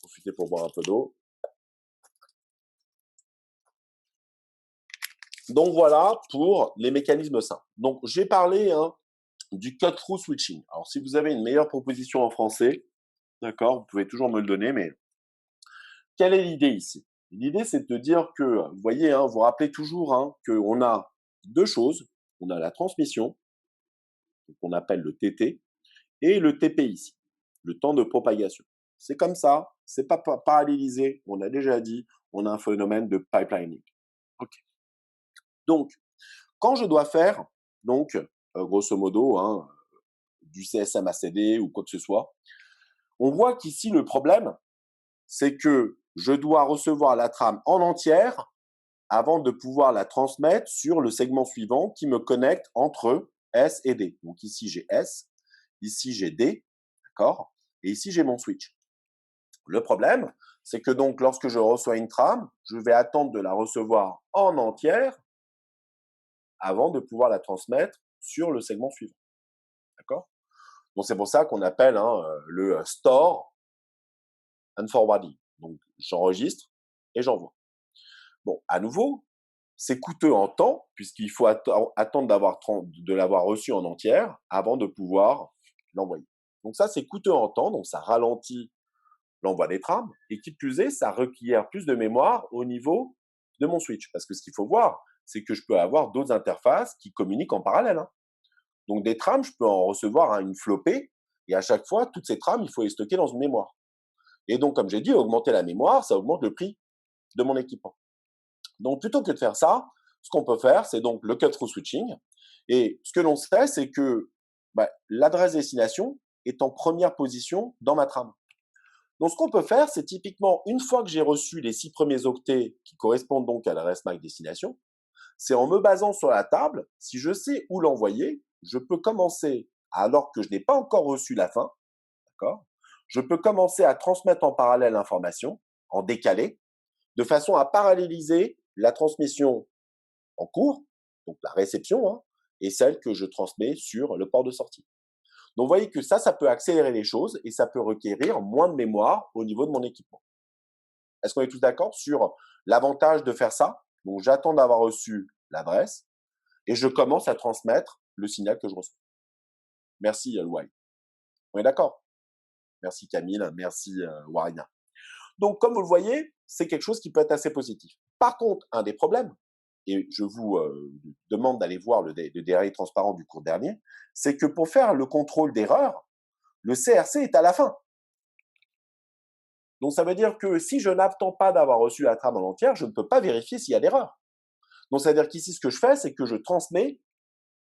Profitez pour boire un peu d'eau. Donc voilà pour les mécanismes simples. Donc j'ai parlé du cut-through switching. Alors si vous avez une meilleure proposition en français, d'accord, vous pouvez toujours me le donner, mais quelle est l'idée ici? L'idée, c'est de dire que, vous voyez, hein, vous vous rappelez toujours hein, qu'on a deux choses. On a la transmission, qu'on appelle le TT, et le TP ici, le temps de propagation. C'est comme ça, c'est pas parallélisé, on a déjà dit, on a un phénomène de pipelining. Ok. Donc, quand je dois faire, donc, grosso modo, hein, du CSM ACD ou quoi que ce soit, on voit qu'ici, le problème, c'est que je dois recevoir la trame en entière avant de pouvoir la transmettre sur le segment suivant qui me connecte entre S et D. Donc ici, j'ai S, ici, j'ai D, d'accord? Et ici, j'ai mon switch. Le problème, c'est que donc, lorsque je reçois une trame, je vais attendre de la recevoir en entière avant de pouvoir la transmettre sur le segment suivant. D'accord? Donc, c'est pour ça qu'on appelle hein, le store and forwarding. Donc, j'enregistre et j'envoie. Bon, à nouveau, c'est coûteux en temps, puisqu'il faut attendre de l'avoir reçu en entière avant de pouvoir l'envoyer. Donc ça, c'est coûteux en temps, donc ça ralentit l'envoi des trames, et qui plus est, ça requiert plus de mémoire au niveau de mon switch. Parce que ce qu'il faut voir, c'est que je peux avoir d'autres interfaces qui communiquent en parallèle. Hein. Donc des trames, je peux en recevoir hein, une flopée, et à chaque fois, toutes ces trames, il faut les stocker dans une mémoire. Et donc, comme j'ai dit, augmenter la mémoire, ça augmente le prix de mon équipement. Donc, plutôt que de faire ça, ce qu'on peut faire, c'est donc le cut-through switching. Et ce que l'on sait, c'est que l'adresse destination est en première position dans ma trame. Donc, ce qu'on peut faire, c'est typiquement, une fois que j'ai reçu les 6 premiers octets qui correspondent donc à l'adresse MAC destination, c'est en me basant sur la table, si je sais où l'envoyer, je peux commencer, alors que je n'ai pas encore reçu la fin, d'accord? Je peux commencer à transmettre en parallèle l'information, en décalé, de façon à paralléliser la transmission en cours, donc la réception, hein, et celle que je transmets sur le port de sortie. Donc, vous voyez que ça peut accélérer les choses et ça peut requérir moins de mémoire au niveau de mon équipement. Est-ce qu'on est tous d'accord sur l'avantage de faire ça? Donc, j'attends d'avoir reçu l'adresse et je commence à transmettre le signal que je reçois. Merci, Louai. On est d'accord? Merci, Camille. Merci, Warina. Donc, comme vous le voyez, c'est quelque chose qui peut être assez positif. Par contre, un des problèmes, et je vous demande d'aller voir le DRI transparent du cours dernier, c'est que pour faire le contrôle d'erreur, le CRC est à la fin. Donc, ça veut dire que si je n'attends pas d'avoir reçu la trame en entière, je ne peux pas vérifier s'il y a d'erreur. Donc, ça veut dire qu'ici, ce que je fais, c'est que je transmets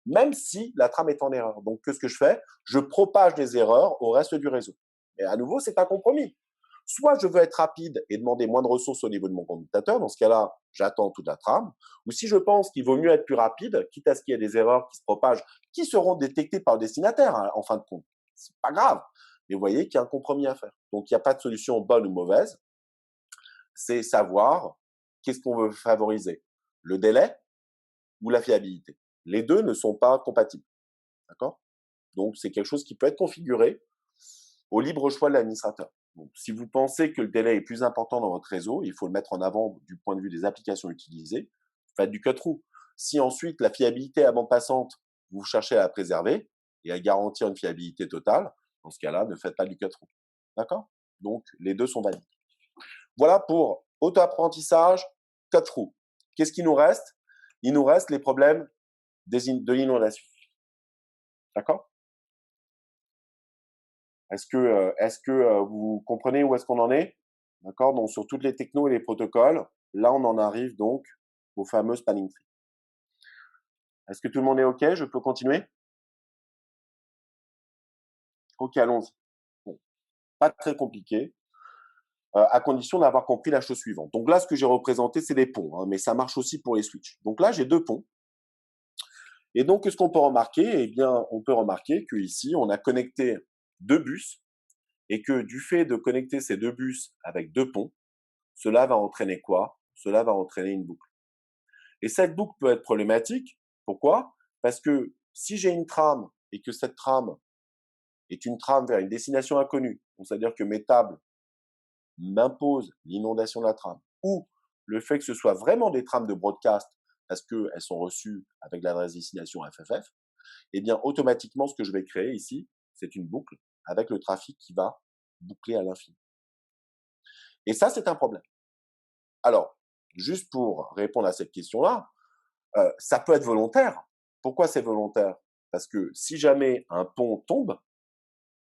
même si la trame est en erreur. Donc, qu'est-ce que je fais? Je propage des erreurs au reste du réseau. Et à nouveau, c'est un compromis. Soit je veux être rapide et demander moins de ressources au niveau de mon commutateur, dans ce cas-là, j'attends toute la trame. Ou si je pense qu'il vaut mieux être plus rapide, quitte à ce qu'il y ait des erreurs qui se propagent, qui seront détectées par le destinataire, hein, en fin de compte. C'est pas grave. Mais vous voyez qu'il y a un compromis à faire. Donc, il n'y a pas de solution bonne ou mauvaise. C'est savoir qu'est-ce qu'on veut favoriser. Le délai ou la fiabilité. Les deux ne sont pas compatibles. D'accord? Donc, c'est quelque chose qui peut être configuré au libre choix de l'administrateur. Donc, si vous pensez que le délai est plus important dans votre réseau, il faut le mettre en avant du point de vue des applications utilisées. Faites du cut-through. Si ensuite la fiabilité à bande passante, vous cherchez à la préserver et à garantir une fiabilité totale, dans ce cas-là, ne faites pas du cut-through. D'accord? Donc, les deux sont valides. Voilà pour auto-apprentissage, cut-through. Qu'est-ce qui nous reste? Il nous reste les problèmes de l'inondation. D'accord? Est-ce que vous comprenez où est-ce qu'on en est? D'accord? Donc, sur toutes les technos et les protocoles, là, on en arrive donc au fameux spanning tree. Est-ce que tout le monde est OK? Je peux continuer? OK, allons-y. Bon, pas très compliqué, à condition d'avoir compris la chose suivante. Donc là, ce que j'ai représenté, c'est des ponts, hein, mais ça marche aussi pour les switches. Donc là, j'ai deux ponts. Et donc, qu'est-ce qu'on peut remarquer? Eh bien, on peut remarquer qu'ici, on a connecté deux bus et que du fait de connecter ces deux bus avec deux ponts, cela va entraîner quoi? Cela va entraîner une boucle. Et cette boucle peut être problématique. Pourquoi? Parce que si j'ai une trame et que cette trame est une trame vers une destination inconnue, c'est-à-dire que mes tables m'imposent l'inondation de la trame, ou le fait que ce soit vraiment des trames de broadcast parce qu'elles sont reçues avec l'adresse destination FFF, eh bien automatiquement ce que je vais créer ici, c'est une boucle avec le trafic qui va boucler à l'infini. Et ça, c'est un problème. Alors, juste pour répondre à cette question-là, ça peut être volontaire. Pourquoi c'est volontaire? Parce que si jamais un pont tombe,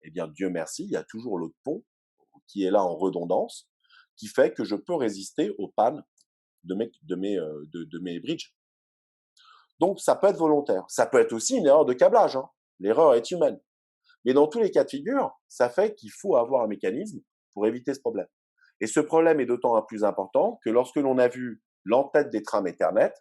eh bien, Dieu merci, il y a toujours l'autre pont qui est là en redondance, qui fait que je peux résister aux pannes de mes bridges. Donc, ça peut être volontaire. Ça peut être aussi une erreur de câblage, hein. L'erreur est humaine. Mais dans tous les cas de figure, ça fait qu'il faut avoir un mécanisme pour éviter ce problème. Et ce problème est d'autant plus important que lorsque l'on a vu l'entête des trames Ethernet,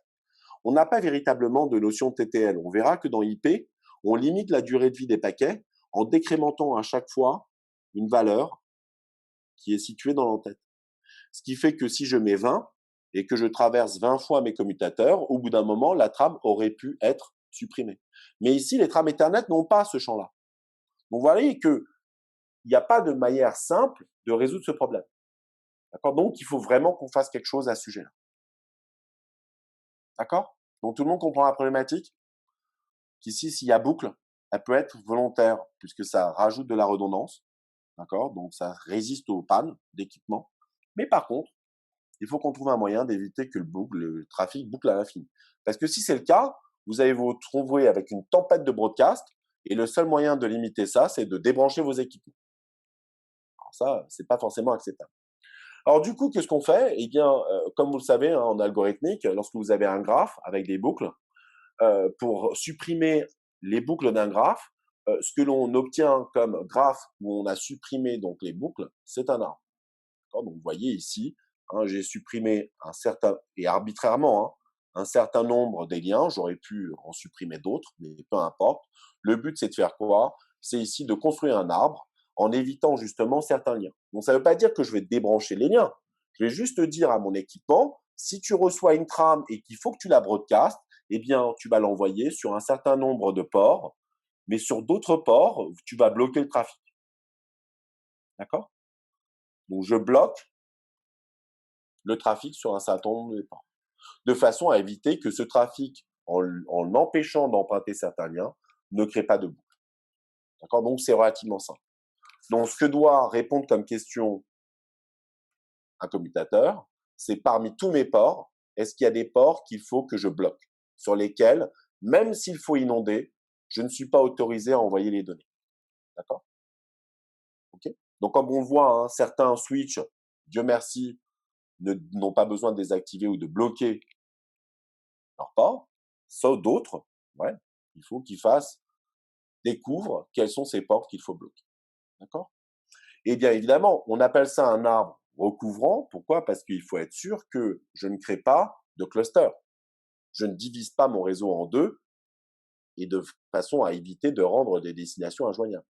on n'a pas véritablement de notion de TTL. On verra que dans IP, on limite la durée de vie des paquets en décrémentant à chaque fois une valeur qui est située dans l'entête. Ce qui fait que si je mets 20 et que je traverse 20 fois mes commutateurs, au bout d'un moment, la trame aurait pu être supprimée. Mais ici, les trames Ethernet n'ont pas ce champ-là. Donc, vous voyez qu'il n'y a pas de manière simple de résoudre ce problème. D'accord? Donc, il faut vraiment qu'on fasse quelque chose à ce sujet-là. D'accord? Donc, tout le monde comprend la problématique? Qu'ici, s'il y a boucle, elle peut être volontaire, puisque ça rajoute de la redondance. D'accord? Donc, ça résiste aux pannes d'équipement. Mais par contre, il faut qu'on trouve un moyen d'éviter que le trafic boucle à l'infini. Parce que si c'est le cas, vous allez vous retrouver avec une tempête de broadcast, et le seul moyen de limiter ça, c'est de débrancher vos équipements. Alors ça, c'est pas forcément acceptable. Alors du coup, qu'est-ce qu'on fait? Eh bien, comme vous le savez, hein, en algorithmique, lorsque vous avez un graphe avec des boucles, pour supprimer les boucles d'un graphe, ce que l'on obtient comme graphe où on a supprimé donc les boucles, c'est un arbre. Donc vous voyez ici, hein, j'ai supprimé un certain, et arbitrairement, hein, un certain nombre des liens. J'aurais pu en supprimer d'autres, mais peu importe. Le but, c'est de faire quoi? C'est ici de construire un arbre en évitant justement certains liens. Donc ça ne veut pas dire que je vais débrancher les liens. Je vais juste dire à mon équipement, si tu reçois une trame et qu'il faut que tu la broadcastes, eh bien, tu vas l'envoyer sur un certain nombre de ports, mais sur d'autres ports, tu vas bloquer le trafic. D'accord? Donc, je bloque le trafic sur un certain nombre de ports, de façon à éviter que ce trafic, en empêchant d'emprunter certains liens, ne crée pas de boucle. D'accord? Donc, c'est relativement simple. Donc, ce que doit répondre comme question un commutateur, c'est parmi tous mes ports, est-ce qu'il y a des ports qu'il faut que je bloque, sur lesquels, même s'il faut inonder, je ne suis pas autorisé à envoyer les données. D'accord? Ok? Donc, comme on le voit, hein, certains switches, Dieu merci, n'ont pas besoin de désactiver ou de bloquer leur port, sauf d'autres, ouais, il faut qu'ils découvrent quels sont ces ports qu'il faut bloquer. D'accord? Et bien évidemment, on appelle ça un arbre recouvrant. Pourquoi? Parce qu'il faut être sûr que je ne crée pas de cluster. Je ne divise pas mon réseau en deux et de façon à éviter de rendre des destinations injoignables.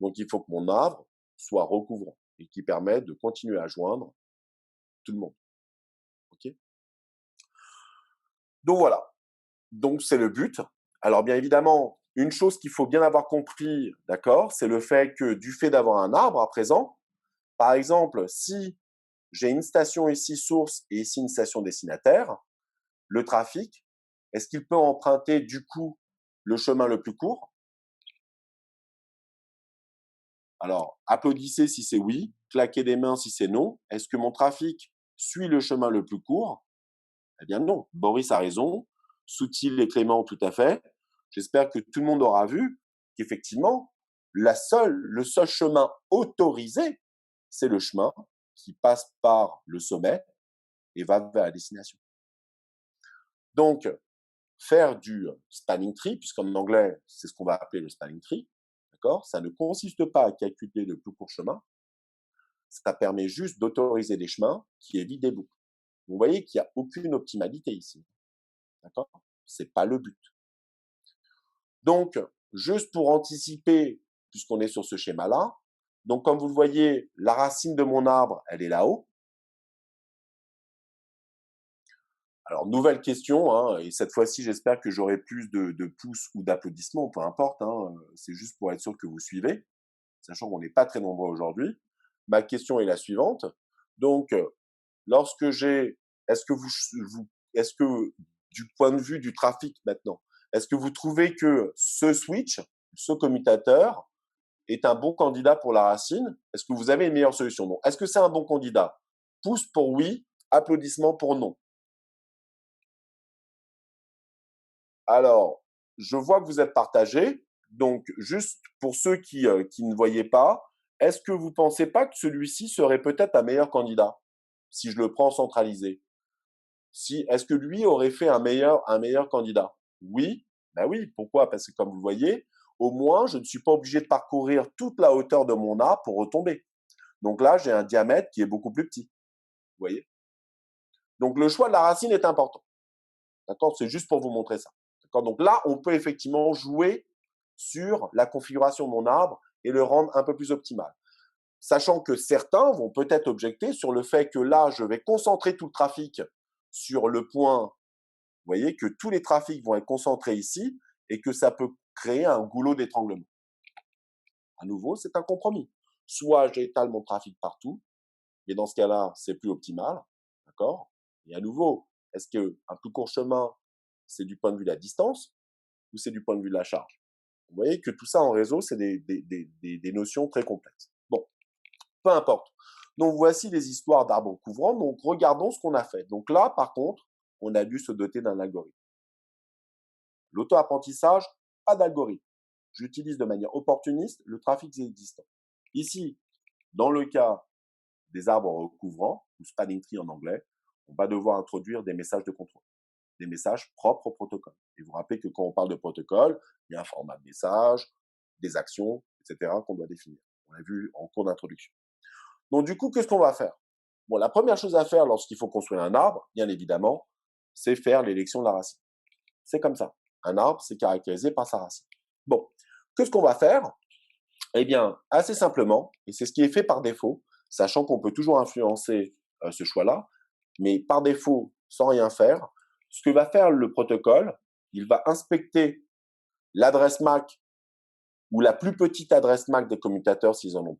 Donc il faut que mon arbre soit recouvrant et qui permette de continuer à joindre tout le monde. Ok? Donc voilà. Donc c'est le but. Alors bien évidemment, une chose qu'il faut bien avoir compris, d'accord, c'est le fait que du fait d'avoir un arbre à présent, par exemple, si j'ai une station ici source et ici une station destinataire, le trafic, est-ce qu'il peut emprunter du coup le chemin le plus court? Alors, applaudissez si c'est oui, claquez des mains si c'est non. Est-ce que mon trafic suit le chemin le plus court? Eh bien non, Boris a raison, Soutil et Clément tout à fait. J'espère que tout le monde aura vu qu'effectivement, le seul chemin autorisé, c'est le chemin qui passe par le sommet et va vers la destination. Donc, faire du spanning tree, puisqu'en anglais, c'est ce qu'on va appeler le spanning tree, d'accord? Ça ne consiste pas à calculer le plus court chemin, ça permet juste d'autoriser des chemins qui évitent des boucles. Vous voyez qu'il n'y a aucune optimalité ici, d'accord? C'est pas le but. Donc, juste pour anticiper, puisqu'on est sur ce schéma-là, donc comme vous le voyez, la racine de mon arbre, elle est là-haut. Alors, nouvelle question, hein, et cette fois-ci, j'espère que j'aurai plus de pouces ou d'applaudissements, peu importe, hein, c'est juste pour être sûr que vous suivez, sachant qu'on n'est pas très nombreux aujourd'hui. Ma question est la suivante. Donc, lorsque j'ai, est-ce que est-ce que du point de vue du trafic maintenant, est-ce que vous trouvez que ce switch, ce commutateur, est un bon candidat pour la racine? Est-ce que vous avez une meilleure solution? Donc, est-ce que c'est un bon candidat? Pouce pour oui, Applaudissements pour non. Alors, je vois que vous êtes partagés. Donc, juste pour ceux qui ne voyaient pas, est-ce que vous ne pensez pas que celui-ci serait peut-être un meilleur candidat si je le prends centralisé? Est-ce que lui aurait fait un meilleur candidat? Oui, ben oui. Pourquoi? Parce que comme vous le voyez, au moins, je ne suis pas obligé de parcourir toute la hauteur de mon arbre pour retomber. Donc là, j'ai un diamètre qui est beaucoup plus petit. Vous voyez? Donc le choix de la racine est important. D'accord? C'est juste pour vous montrer ça. D'accord? Donc là, on peut effectivement jouer sur la configuration de mon arbre et le rendre un peu plus optimal. Sachant que certains vont peut-être objecter sur le fait que là, je vais concentrer tout le trafic sur le point. Vous voyez que tous les trafics vont être concentrés ici et que ça peut créer un goulot d'étranglement. À nouveau, c'est un compromis. Soit j'étale mon trafic partout, mais dans ce cas-là, c'est plus optimal. D'accord? Et à nouveau, est-ce qu'un plus court chemin, c'est du point de vue de la distance ou c'est du point de vue de la charge? Vous voyez que tout ça en réseau, c'est des notions très complexes. Bon, peu importe. Donc, voici les histoires d'arbres couvrants. Donc, regardons ce qu'on a fait. Donc là, par contre, on a dû se doter d'un algorithme. L'auto-apprentissage, pas d'algorithme. J'utilise de manière opportuniste le trafic existant. Ici, dans le cas des arbres recouvrants, ou spanning tree en anglais, on va devoir introduire des messages de contrôle, des messages propres au protocole. Et vous rappelez que quand on parle de protocole, il y a un format de message, des actions, etc. qu'on doit définir. On l'a vu en cours d'introduction. Donc du coup, qu'est-ce qu'on va faire? Bon, la première chose à faire lorsqu'il faut construire un arbre, bien évidemment, c'est faire l'élection de la racine. C'est comme ça. Un arbre, c'est caractérisé par sa racine. Bon, qu'est-ce qu'on va faire? Eh bien, assez simplement, et c'est ce qui est fait par défaut, sachant qu'on peut toujours influencer ce choix-là, mais par défaut, sans rien faire, ce que va faire le protocole, il va inspecter l'adresse MAC ou la plus petite adresse MAC des commutateurs s'ils en ont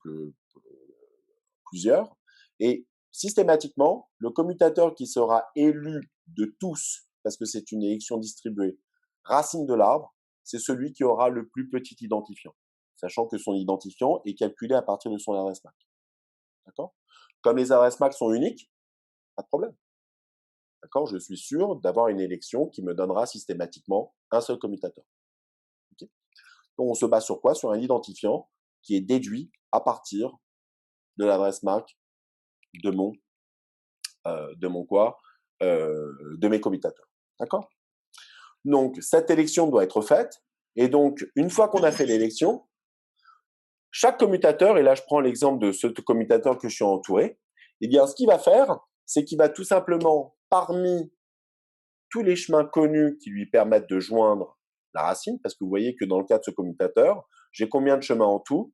plusieurs, et systématiquement, le commutateur qui sera élu de tous, parce que c'est une élection distribuée, racine de l'arbre, c'est celui qui aura le plus petit identifiant, sachant que son identifiant est calculé à partir de son adresse MAC. D'accord? Comme les adresses MAC sont uniques, pas de problème. D'accord? Je suis sûr d'avoir une élection qui me donnera systématiquement un seul commutateur. Okay? Donc on se base sur quoi? Sur un identifiant qui est déduit à partir de l'adresse MAC de de mes commutateurs. D'accord? Donc cette élection doit être faite. Et donc une fois qu'on a fait l'élection, chaque commutateur, et là je prends l'exemple de ce commutateur que je suis entouré, eh bien ce qu'il va faire, c'est qu'il va tout simplement, parmi tous les chemins connus qui lui permettent de joindre la racine, parce que vous voyez que dans le cas de ce commutateur, j'ai combien de chemins en tout?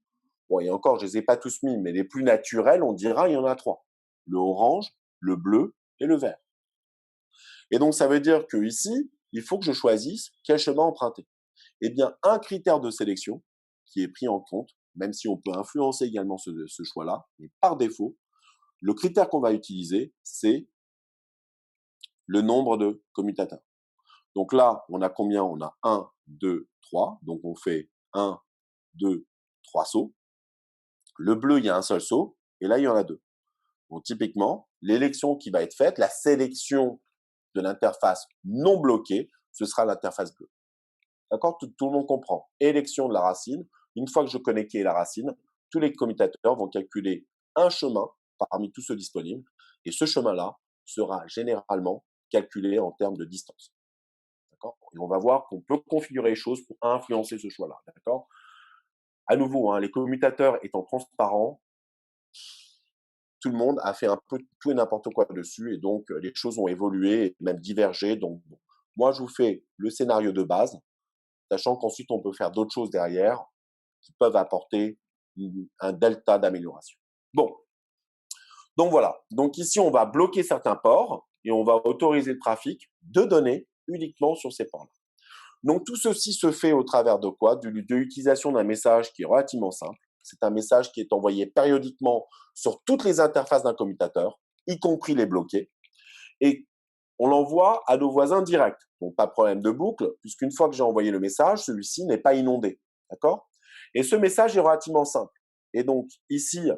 Bon, et encore, je ne les ai pas tous mis, mais les plus naturels, on dira, il y en a 3. Le orange, le bleu et le vert. Et donc, ça veut dire que ici, il faut que je choisisse quel chemin emprunter. Eh bien, un critère de sélection qui est pris en compte, même si on peut influencer également ce choix-là, mais par défaut, le critère qu'on va utiliser, c'est le nombre de commutateurs. Donc là, on a combien? On a 1, 2, 3. Donc on fait 1, 2, 3 sauts. Le bleu, il y a un seul saut. Et là, il y en a 2. Donc typiquement, l'élection qui va être faite, la sélection de l'interface non bloquée, ce sera l'interface bleue. D'accord? Tout le monde comprend. Élection de la racine. Une fois que je connais qui est la racine, tous les commutateurs vont calculer un chemin parmi tous ceux disponibles. Et ce chemin-là sera généralement calculé en termes de distance. D'accord? Et on va voir qu'on peut configurer les choses pour influencer ce choix-là. D'accord? À nouveau, hein, les commutateurs étant transparents, tout le monde a fait un peu tout et n'importe quoi dessus et donc les choses ont évolué et même divergé. Donc, bon. Moi, je vous fais le scénario de base, sachant qu'ensuite, on peut faire d'autres choses derrière qui peuvent apporter un delta d'amélioration. Bon, donc voilà. Donc ici, on va bloquer certains ports et on va autoriser le trafic de données uniquement sur ces ports-là. Donc tout ceci se fait au travers de quoi? De l'utilisation d'un message qui est relativement simple. C'est un message qui est envoyé périodiquement sur toutes les interfaces d'un commutateur, y compris les bloqués, et on l'envoie à nos voisins directs. Donc pas de problème de boucle, puisqu'une fois que j'ai envoyé le message, celui-ci n'est pas inondé. D'accord? Et ce message est relativement simple. Et donc ici,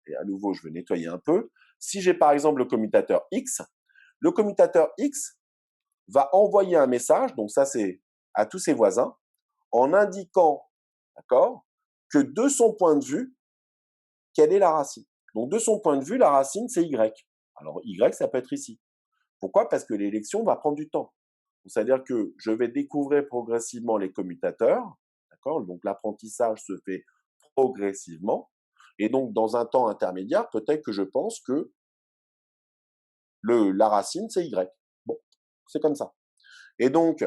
et à nouveau je vais nettoyer un peu, Si j'ai par exemple le commutateur X, le commutateur X va envoyer un message, donc ça c'est à tous ses voisins, en indiquant, d'accord, que de son point de vue, quelle est la racine. Donc de son point de vue, la racine c'est Y. Alors Y, ça peut être ici. Pourquoi? Parce que l'élection va prendre du temps. C'est-à-dire que je vais découvrir progressivement les commutateurs, d'accord? Donc l'apprentissage se fait progressivement. Et donc, dans un temps intermédiaire, peut-être que je pense que la racine, c'est Y. Bon, c'est comme ça. Et donc,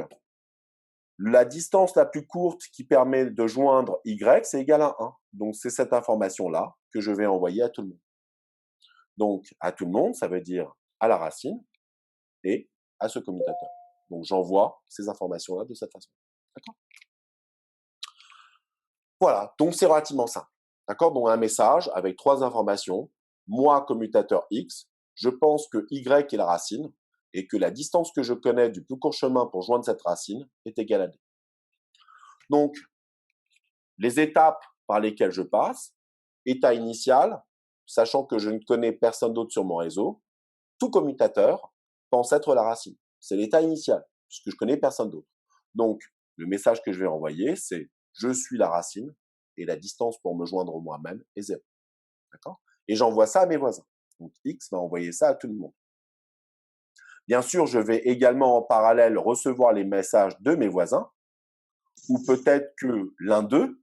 la distance la plus courte qui permet de joindre Y, c'est égal à 1. Donc, c'est cette information-là que je vais envoyer à tout le monde. Donc, à tout le monde, ça veut dire à la racine et à ce commutateur. Donc, j'envoie ces informations-là de cette façon. D'accord? Voilà, donc c'est relativement simple. D'accord? Donc, un message avec 3 informations. Moi, commutateur X, je pense que Y est la racine et que la distance que je connais du plus court chemin pour joindre cette racine est égale à D. Donc, les étapes par lesquelles je passe, état initial, sachant que je ne connais personne d'autre sur mon réseau, tout commutateur pense être la racine. C'est l'état initial, puisque je connais personne d'autre. Donc, le message que je vais envoyer, c'est je suis la racine et la distance pour me joindre moi-même est 0. D'accord? Et j'envoie ça à mes voisins. Donc, X va envoyer ça à tout le monde. Bien sûr, je vais également en parallèle recevoir les messages de mes voisins, ou peut-être que l'un d'eux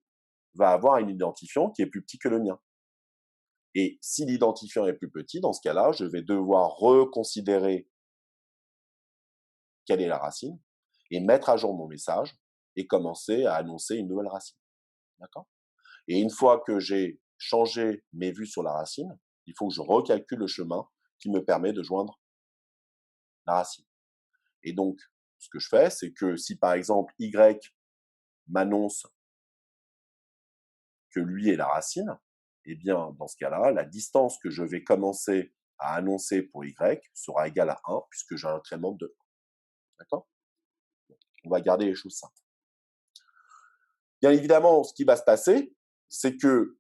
va avoir un identifiant qui est plus petit que le mien. Et si l'identifiant est plus petit, dans ce cas-là, je vais devoir reconsidérer quelle est la racine et mettre à jour mon message et commencer à annoncer une nouvelle racine. D'accord? Et une fois que j'ai changé mes vues sur la racine, il faut que je recalcule le chemin qui me permet de joindre la racine. Et donc, ce que je fais, c'est que si par exemple Y m'annonce que lui est la racine, eh bien, dans ce cas-là, la distance que je vais commencer à annoncer pour Y sera égale à 1, puisque j'ai un incrément de 1. D'accord? On va garder les choses simples. Bien évidemment, ce qui va se passer, c'est que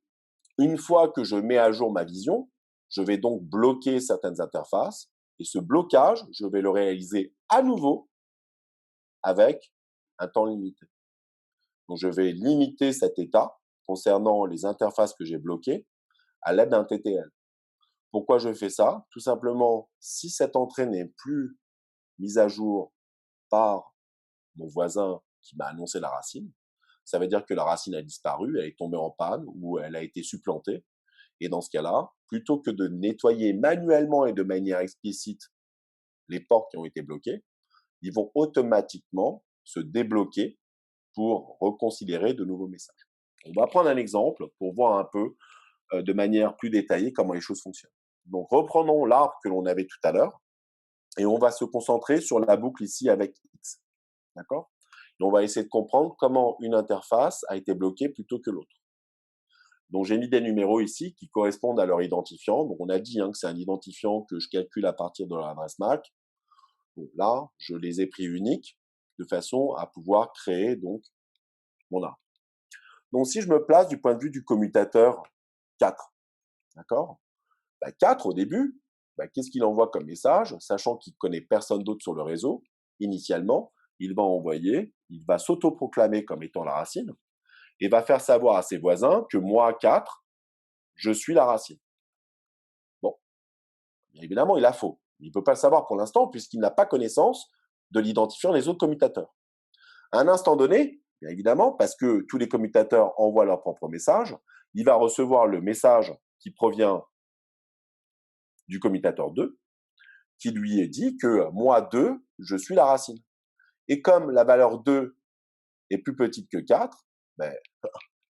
une fois que je mets à jour ma vision, je vais donc bloquer certaines interfaces, et ce blocage, je vais le réaliser à nouveau avec un temps limité. Donc, je vais limiter cet état concernant les interfaces que j'ai bloquées à l'aide d'un TTL. Pourquoi je fais ça? Tout simplement, si cette entrée n'est plus mise à jour par mon voisin qui m'a annoncé la racine, ça veut dire que la racine a disparu, elle est tombée en panne ou elle a été supplantée. Et dans ce cas-là, plutôt que de nettoyer manuellement et de manière explicite les ports qui ont été bloqués, ils vont automatiquement se débloquer pour reconsidérer de nouveaux messages. On va prendre un exemple pour voir un peu de manière plus détaillée comment les choses fonctionnent. Donc, reprenons l'arbre que l'on avait tout à l'heure et on va se concentrer sur la boucle ici avec X. D'accord? Et on va essayer de comprendre comment une interface a été bloquée plutôt que l'autre. Donc, j'ai mis des numéros ici qui correspondent à leur identifiant. Donc, on a dit que c'est un identifiant que je calcule à partir de l'adresse MAC. Donc là, je les ai pris uniques de façon à pouvoir créer donc mon arbre. Donc, si je me place du point de vue du commutateur 4, d'accord? 4, au début, qu'est-ce qu'il envoie comme message? Sachant qu'il ne connaît personne d'autre sur le réseau, initialement, il va envoyer, il va s'autoproclamer comme étant la racine et va faire savoir à ses voisins que moi, 4, je suis la racine. Bon, bien évidemment, il a faux. Il ne peut pas le savoir pour l'instant puisqu'il n'a pas connaissance de l'identifiant des autres commutateurs. À un instant donné, bien évidemment, parce que tous les commutateurs envoient leur propre message, il va recevoir le message qui provient du commutateur 2, qui lui est dit que moi, 2, je suis la racine. Et comme la valeur 2 est plus petite que 4,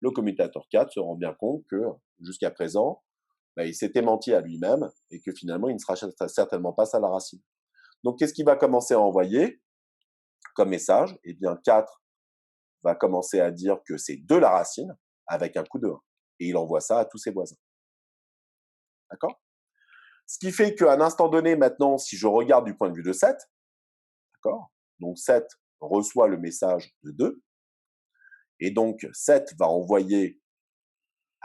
le commutateur 4 se rend bien compte que jusqu'à présent, il s'était menti à lui-même et que finalement, il ne sera certainement pas ça la racine. Donc, qu'est-ce qu'il va commencer à envoyer comme message? Eh bien, 4 va commencer à dire que c'est 2 la racine avec un coup de 1. Et il envoie ça à tous ses voisins. D'accord? Ce qui fait qu'à un instant donné, maintenant, si je regarde du point de vue de 7, d'accord? Donc 7 reçoit le message de 2. Et donc 7 va envoyer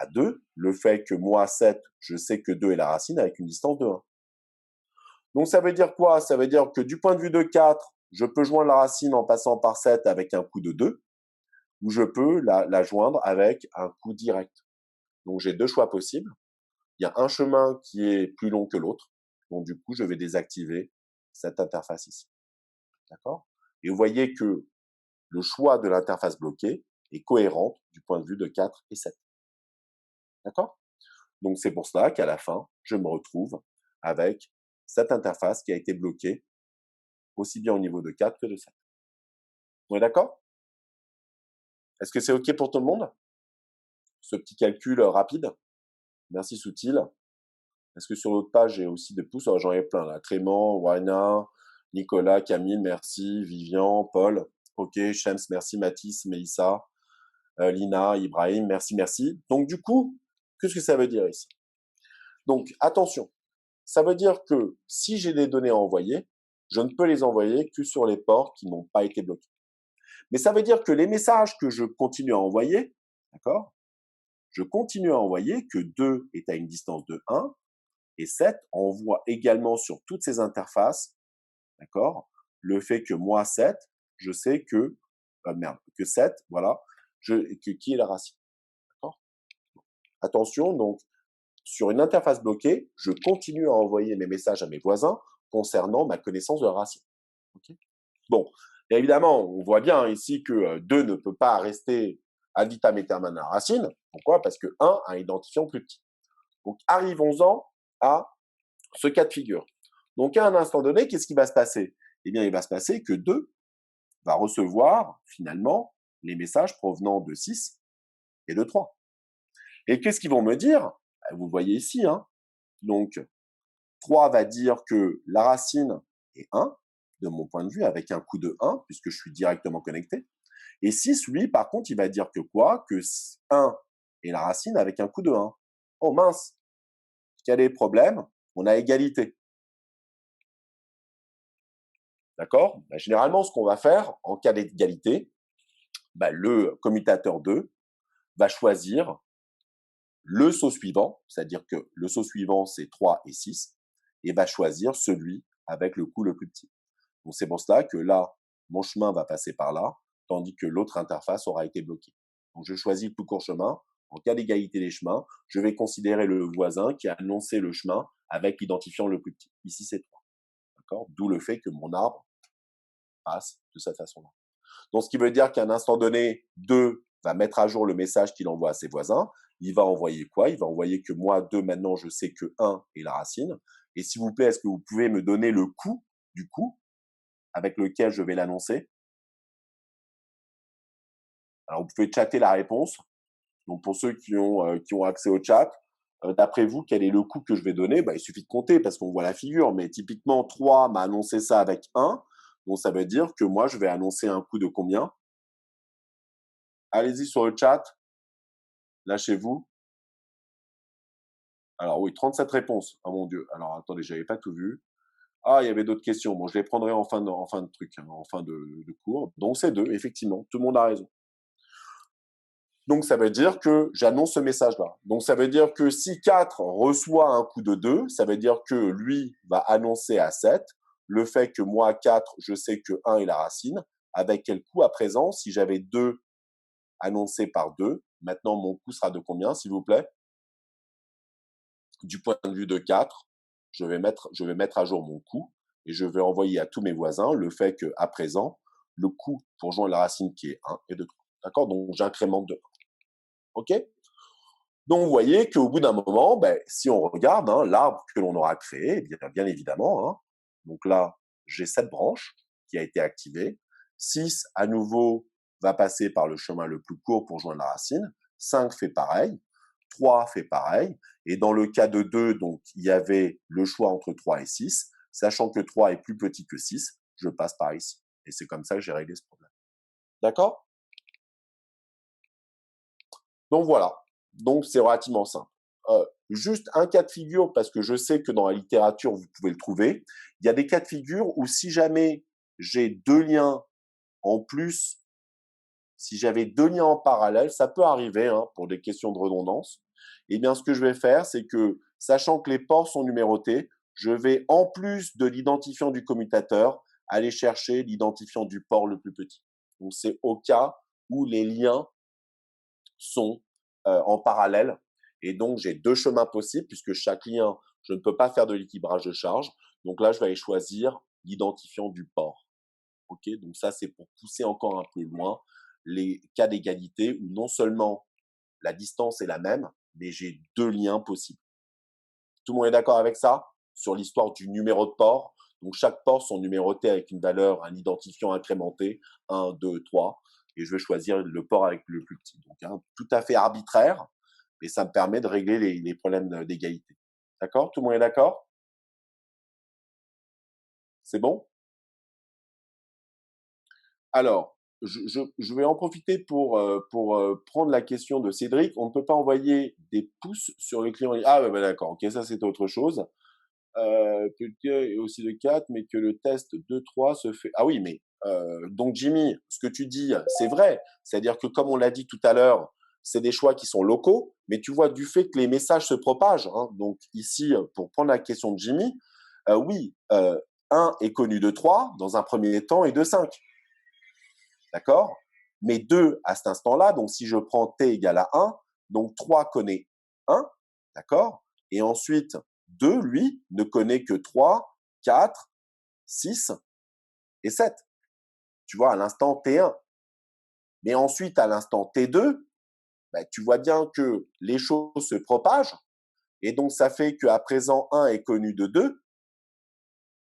à 2, le fait que moi, 7, je sais que 2 est la racine avec une distance de 1. Donc, ça veut dire quoi? Ça veut dire que du point de vue de 4, je peux joindre la racine en passant par 7 avec un coup de 2, ou je peux la joindre avec un coup direct. Donc, j'ai deux choix possibles. Il y a un chemin qui est plus long que l'autre. Donc, du coup, je vais désactiver cette interface ici. D'accord? Et vous voyez que le choix de l'interface bloquée est cohérente du point de vue de 4 et 7. D'accord? Donc, c'est pour cela qu'à la fin, je me retrouve avec cette interface qui a été bloquée aussi bien au niveau de 4 que de 7. On est d'accord? Est-ce que c'est OK pour tout le monde? Ce petit calcul rapide? Merci Soutil. Est-ce que sur l'autre page, j'ai aussi des pouces? J'en ai plein là. Clément, Wana, Nicolas, Camille, merci. Vivian, Paul. OK, Shems, merci. Mathis, Meissa, Lina, Ibrahim, merci, merci. Donc, du coup, qu'est-ce que ça veut dire ici? Donc, attention. Ça veut dire que si j'ai des données à envoyer, je ne peux les envoyer que sur les ports qui n'ont pas été bloqués. Mais ça veut dire que les messages que je continue à envoyer, d'accord? Je continue à envoyer que 2 est à une distance de 1 et 7 envoie également sur toutes ces interfaces, d'accord? Le fait que moi 7, je sais que que 7, voilà, qui est la racine, d'accord? Attention, donc sur une interface bloquée, je continue à envoyer mes messages à mes voisins concernant ma connaissance de la racine. Okay, bon, et évidemment, on voit bien ici que 2 ne peut pas rester ad vitam aeternam la racine. Pourquoi? Parce que 1 a un identifiant plus petit. Donc, arrivons-en à ce cas de figure. Donc, à un instant donné, qu'est-ce qui va se passer? Eh bien, il va se passer que 2 va recevoir finalement les messages provenant de 6 et de 3. Et qu'est-ce qu'ils vont me dire? Vous voyez ici, hein. Donc, 3 va dire que la racine est 1, de mon point de vue, avec un coup de 1, puisque je suis directement connecté. Et 6, lui, par contre, il va dire que quoi? Que 1 est la racine avec un coup de 1. Oh mince, quel est le problème? On a égalité. D'accord? Généralement, ce qu'on va faire en cas d'égalité, le commutateur 2 va choisir le saut suivant, c'est-à-dire que le saut suivant, c'est 3 et 6, et va choisir celui avec le coup le plus petit. Donc, c'est pour cela que là, mon chemin va passer par là, tandis que l'autre interface aura été bloquée. Donc, je choisis le plus court chemin. En cas d'égalité des chemins, je vais considérer le voisin qui a annoncé le chemin avec l'identifiant le plus petit. Ici, c'est 3. D'accord? D'où le fait que mon arbre passe de cette façon-là. Donc, ce qui veut dire qu'à un instant donné, 2 va mettre à jour le message qu'il envoie à ses voisins. Il va envoyer quoi? Il va envoyer que moi, 2, maintenant, je sais que 1 est la racine. Et s'il vous plaît, est-ce que vous pouvez me donner le coup du coup avec lequel je vais l'annoncer? Alors, vous pouvez chatter la réponse. Donc, pour ceux qui ont accès au chat, d'après vous, quel est le coup que je vais donner? Il suffit de compter parce qu'on voit la figure. Mais typiquement, 3 m'a annoncé ça avec 1. Donc, ça veut dire que moi, je vais annoncer un coup de combien? Allez-y sur le chat. Lâchez-vous. Alors oui, 37 réponses. Oh mon Dieu. Alors attendez, j'avais pas tout vu. Ah, il y avait d'autres questions. Bon, je les prendrai en fin de truc, hein, en fin de cours. Donc c'est 2, effectivement. Tout le monde a raison. Donc ça veut dire que j'annonce ce message-là. Donc ça veut dire que si 4 reçoit un coup de 2, ça veut dire que lui va annoncer à 7 le fait que moi, 4, je sais que 1 est la racine. Avec quel coup à présent, si j'avais 2 annoncés par 2, maintenant mon coup sera de combien, s'il vous plaît? Du point de vue de 4, je vais mettre à jour mon coût et je vais envoyer à tous mes voisins le fait qu'à présent, le coût pour joindre la racine qui est 1 est de 3. D'accord? Donc, j'incrémente de 1. OK? Donc, vous voyez qu'au bout d'un moment, si on regarde l'arbre que l'on aura créé, bien évidemment, donc là, j'ai 7 branches qui a été activée. 6, à nouveau, va passer par le chemin le plus court pour joindre la racine. 5 fait pareil. 3 fait pareil. Et dans le cas de 2, donc, il y avait le choix entre 3 et 6. Sachant que 3 est plus petit que 6, je passe par ici. Et c'est comme ça que j'ai réglé ce problème. D'accord? Donc voilà. Donc c'est relativement simple. Juste un cas de figure, parce que je sais que dans la littérature, vous pouvez le trouver. Il y a des cas de figure où si jamais j'ai 2 liens en plus si j'avais deux liens en parallèle, ça peut arriver hein, pour des questions de redondance, eh bien, ce que je vais faire, c'est que, sachant que les ports sont numérotés, je vais, en plus de l'identifiant du commutateur, aller chercher l'identifiant du port le plus petit. Donc, c'est au cas où les liens sont en parallèle. Et donc, j'ai deux chemins possibles, puisque chaque lien, je ne peux pas faire de l'équilibrage de charge. Donc là, je vais aller choisir l'identifiant du port. Ok, donc ça, c'est pour pousser encore un peu loin les cas d'égalité où non seulement la distance est la même, mais j'ai deux liens possibles. Tout le monde est d'accord avec ça? Sur l'histoire du numéro de port. Donc, chaque port sont numérotés avec une valeur, un identifiant incrémenté, 1, 2, 3. Et je vais choisir le port avec le plus petit. Donc, hein, tout à fait arbitraire, mais ça me permet de régler les problèmes d'égalité. D'accord? Tout le monde est d'accord? C'est bon? Alors, je vais en profiter pour prendre la question de Cédric. On ne peut pas envoyer des pouces sur le client. Ah, ouais, d'accord. Ok, ça, c'est autre chose. Que aussi de 4, mais que le test 2-3 se fait. Ah oui, mais donc Jimmy, ce que tu dis, c'est vrai. C'est-à-dire que comme on l'a dit tout à l'heure, c'est des choix qui sont locaux, mais tu vois du fait que les messages se propagent. Hein, donc ici, pour prendre la question de Jimmy, oui, 1 est connu de 3 dans un premier temps et de 5. D'accord? Mais 2 à cet instant-là, donc si je prends t égale à 1, donc 3 connaît 1, d'accord? Et ensuite, 2, lui, ne connaît que 3, 4, 6 et 7. Tu vois, à l'instant T1. Mais ensuite, à l'instant T2, bah, tu vois bien que les choses se propagent. Et donc, ça fait qu'à présent, 1 est connu de 2,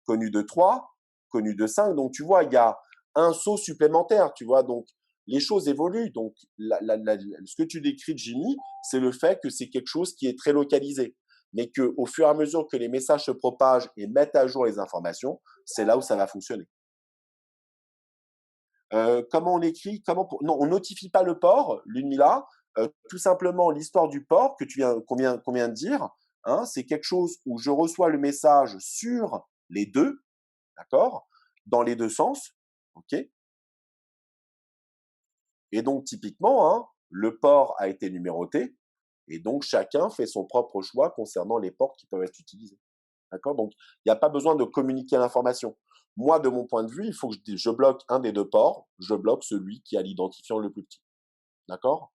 connu de 3, connu de 5. Donc, tu vois, il y a un saut supplémentaire, tu vois. Donc, les choses évoluent. Donc, ce que tu décris, Jimmy, c'est le fait que c'est quelque chose qui est très localisé. Mais qu'au fur et à mesure que les messages se propagent et mettent à jour les informations, c'est là où ça va fonctionner. Comment on écrit Non, on notifie pas le port, l'UNMILA. Tout simplement, l'histoire du port qu'on vient de dire, hein, c'est quelque chose où je reçois le message sur les deux, d'accord, dans les deux sens, ok. Et donc typiquement, hein, le port a été numéroté, et donc chacun fait son propre choix concernant les ports qui peuvent être utilisés, d'accord. Donc il n'y a pas besoin de communiquer l'information. Moi, de mon point de vue, il faut que je bloque un des deux ports, je bloque celui qui a l'identifiant le plus petit. D'accord?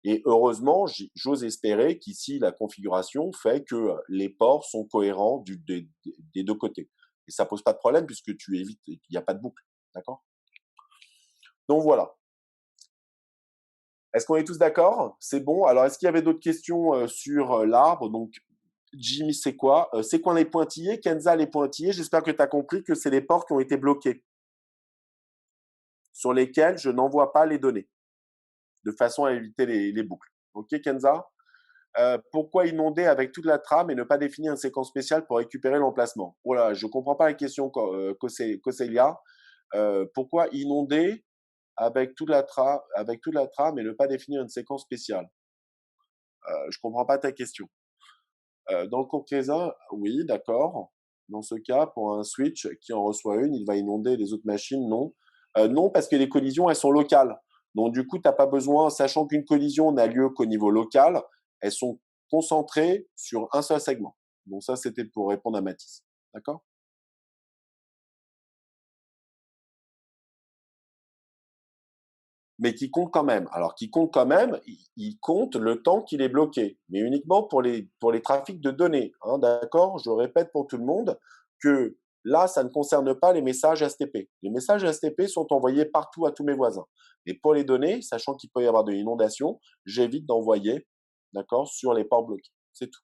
Et heureusement, j'ose espérer qu'ici, la configuration fait que les ports sont cohérents des deux côtés. Et ça pose pas de problème puisque tu évites, il n'y a pas de boucle. D'accord? Donc voilà. Est-ce qu'on est tous d'accord? C'est bon. Alors, est-ce qu'il y avait d'autres questions sur l'arbre? Donc, Jimmy, c'est quoi? C'est quoi les pointillés? Kenza, les pointillés. J'espère que tu as compris que c'est les ports qui ont été bloqués, sur lesquels je n'envoie pas les données, de façon à éviter les boucles. Ok, Kenza? Pourquoi inonder avec toute la trame et ne pas définir une séquence spéciale pour récupérer l'emplacement? Voilà, je ne comprends pas la question, Koselia. Pourquoi inonder avec toute la trame et ne pas définir une séquence spéciale? Je ne comprends pas ta question. Dans le cours Kesa, oui, d'accord. Dans ce cas, pour un switch qui en reçoit une, il va inonder les autres machines, non. Non, parce que les collisions, elles sont locales. Donc, du coup, tu n'as pas besoin, sachant qu'une collision n'a lieu qu'au niveau local, elles sont concentrées sur un seul segment. Donc, ça, c'était pour répondre à Mathis. D'accord? Mais qui compte quand même. Alors, qui compte quand même, il compte le temps qu'il est bloqué, mais uniquement pour les trafics de données. Hein, d'accord? Je répète pour tout le monde que là, ça ne concerne pas les messages STP. Les messages STP sont envoyés partout à tous mes voisins. Et pour les données, sachant qu'il peut y avoir de l'inondation, j'évite d'envoyer, d'accord, sur les ports bloqués. C'est tout.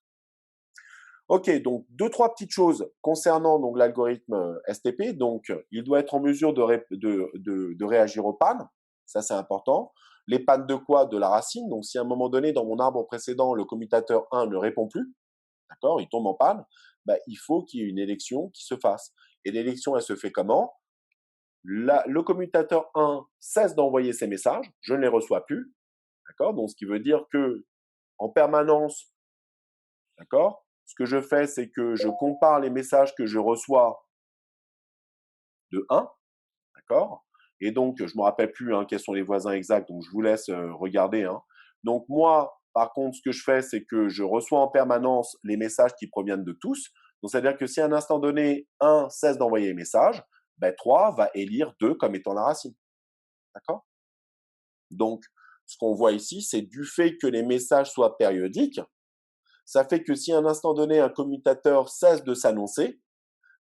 Ok, donc deux, trois petites choses concernant donc l'algorithme STP. Donc, il doit être en mesure de réagir aux pannes. Ça, c'est important. Les pannes de quoi? De la racine. Donc, si à un moment donné, dans mon arbre précédent, le commutateur 1 ne répond plus, d'accord, il tombe en panne, bah, il faut qu'il y ait une élection qui se fasse. Et l'élection, elle se fait comment? Le commutateur 1 cesse d'envoyer ses messages, je ne les reçois plus, d'accord. Donc, ce qui veut dire que en permanence, d'accord, ce que je fais, c'est que je compare les messages que je reçois de 1, d'accord. Et donc, je me rappelle plus hein, quels sont les voisins exacts, donc je vous laisse regarder. Hein. Donc moi, par contre, ce que je fais, c'est que je reçois en permanence les messages qui proviennent de tous. Donc, c'est-à-dire que si à un instant donné, 1 cesse d'envoyer les messages, ben, 3 va élire 2 comme étant la racine. D'accord? Donc, ce qu'on voit ici, c'est du fait que les messages soient périodiques, ça fait que si à un instant donné, un commutateur cesse de s'annoncer,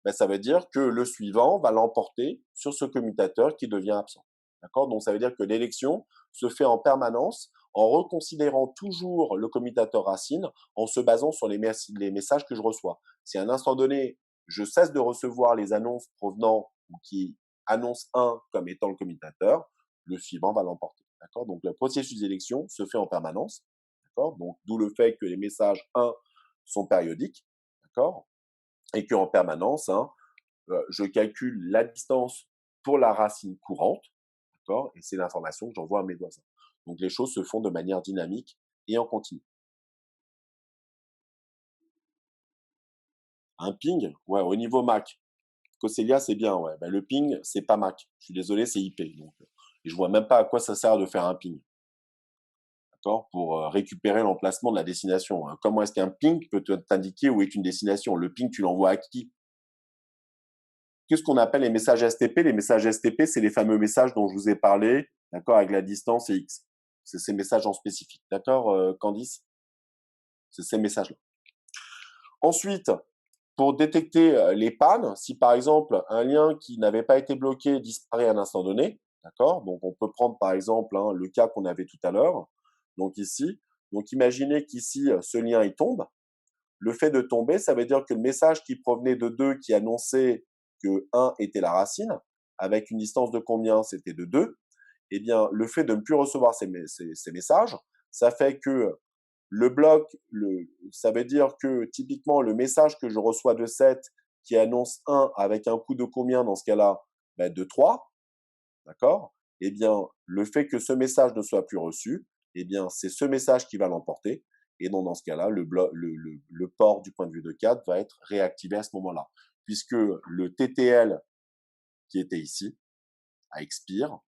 ben, ça veut dire que le suivant va l'emporter sur ce commutateur qui devient absent. D'accord? Donc, ça veut dire que l'élection se fait en permanence en reconsidérant toujours le commutateur racine en se basant sur les messages que je reçois. Si à un instant donné, je cesse de recevoir les annonces provenant ou qui annoncent 1 comme étant le commutateur, le suivant va l'emporter. D'accord? Donc, le processus d'élection se fait en permanence. D'accord? Donc, d'où le fait que les messages 1 sont périodiques. D'accord? Et qu'en permanence, hein, je calcule la distance pour la racine courante, d'accord? Et c'est l'information que j'envoie à mes voisins. Donc les choses se font de manière dynamique et en continu. Un ping, ouais, au niveau MAC. Coselia, c'est bien, ouais. Ben, le ping, c'est pas MAC. Je suis désolé, c'est IP. Donc, et je vois même pas à quoi ça sert de faire un ping, d'accord? Pour récupérer l'emplacement de la destination. Hein. Comment est-ce qu'un ping peut t'indiquer où est une destination? Le ping, tu l'envoies à qui? Qu'est-ce qu'on appelle les messages STP? Les messages STP, c'est les fameux messages dont je vous ai parlé, d'accord, avec la distance et X. C'est ces messages en spécifique, d'accord, Candice? C'est ces messages-là. Ensuite, pour détecter les pannes, si par exemple un lien qui n'avait pas été bloqué disparaît à un instant donné, d'accord? Donc on peut prendre par exemple hein, le cas qu'on avait tout à l'heure, donc ici. Donc imaginez qu'ici ce lien il tombe. Le fait de tomber, ça veut dire que le message qui provenait de 2 qui annonçait que 1 était la racine, avec une distance de combien? C'était de 2. Eh bien, le fait de ne plus recevoir ces messages, ça fait que le bloc, ça veut dire que typiquement le message que je reçois de 7 qui annonce 1 avec un coût de combien dans ce cas-là? Ben, de 3, d'accord? Eh bien, le fait que ce message ne soit plus reçu, eh bien, c'est ce message qui va l'emporter. Et donc, dans ce cas-là, le port du point de vue de 4 va être réactivé à ce moment-là. Puisque le TTL qui était ici a expire,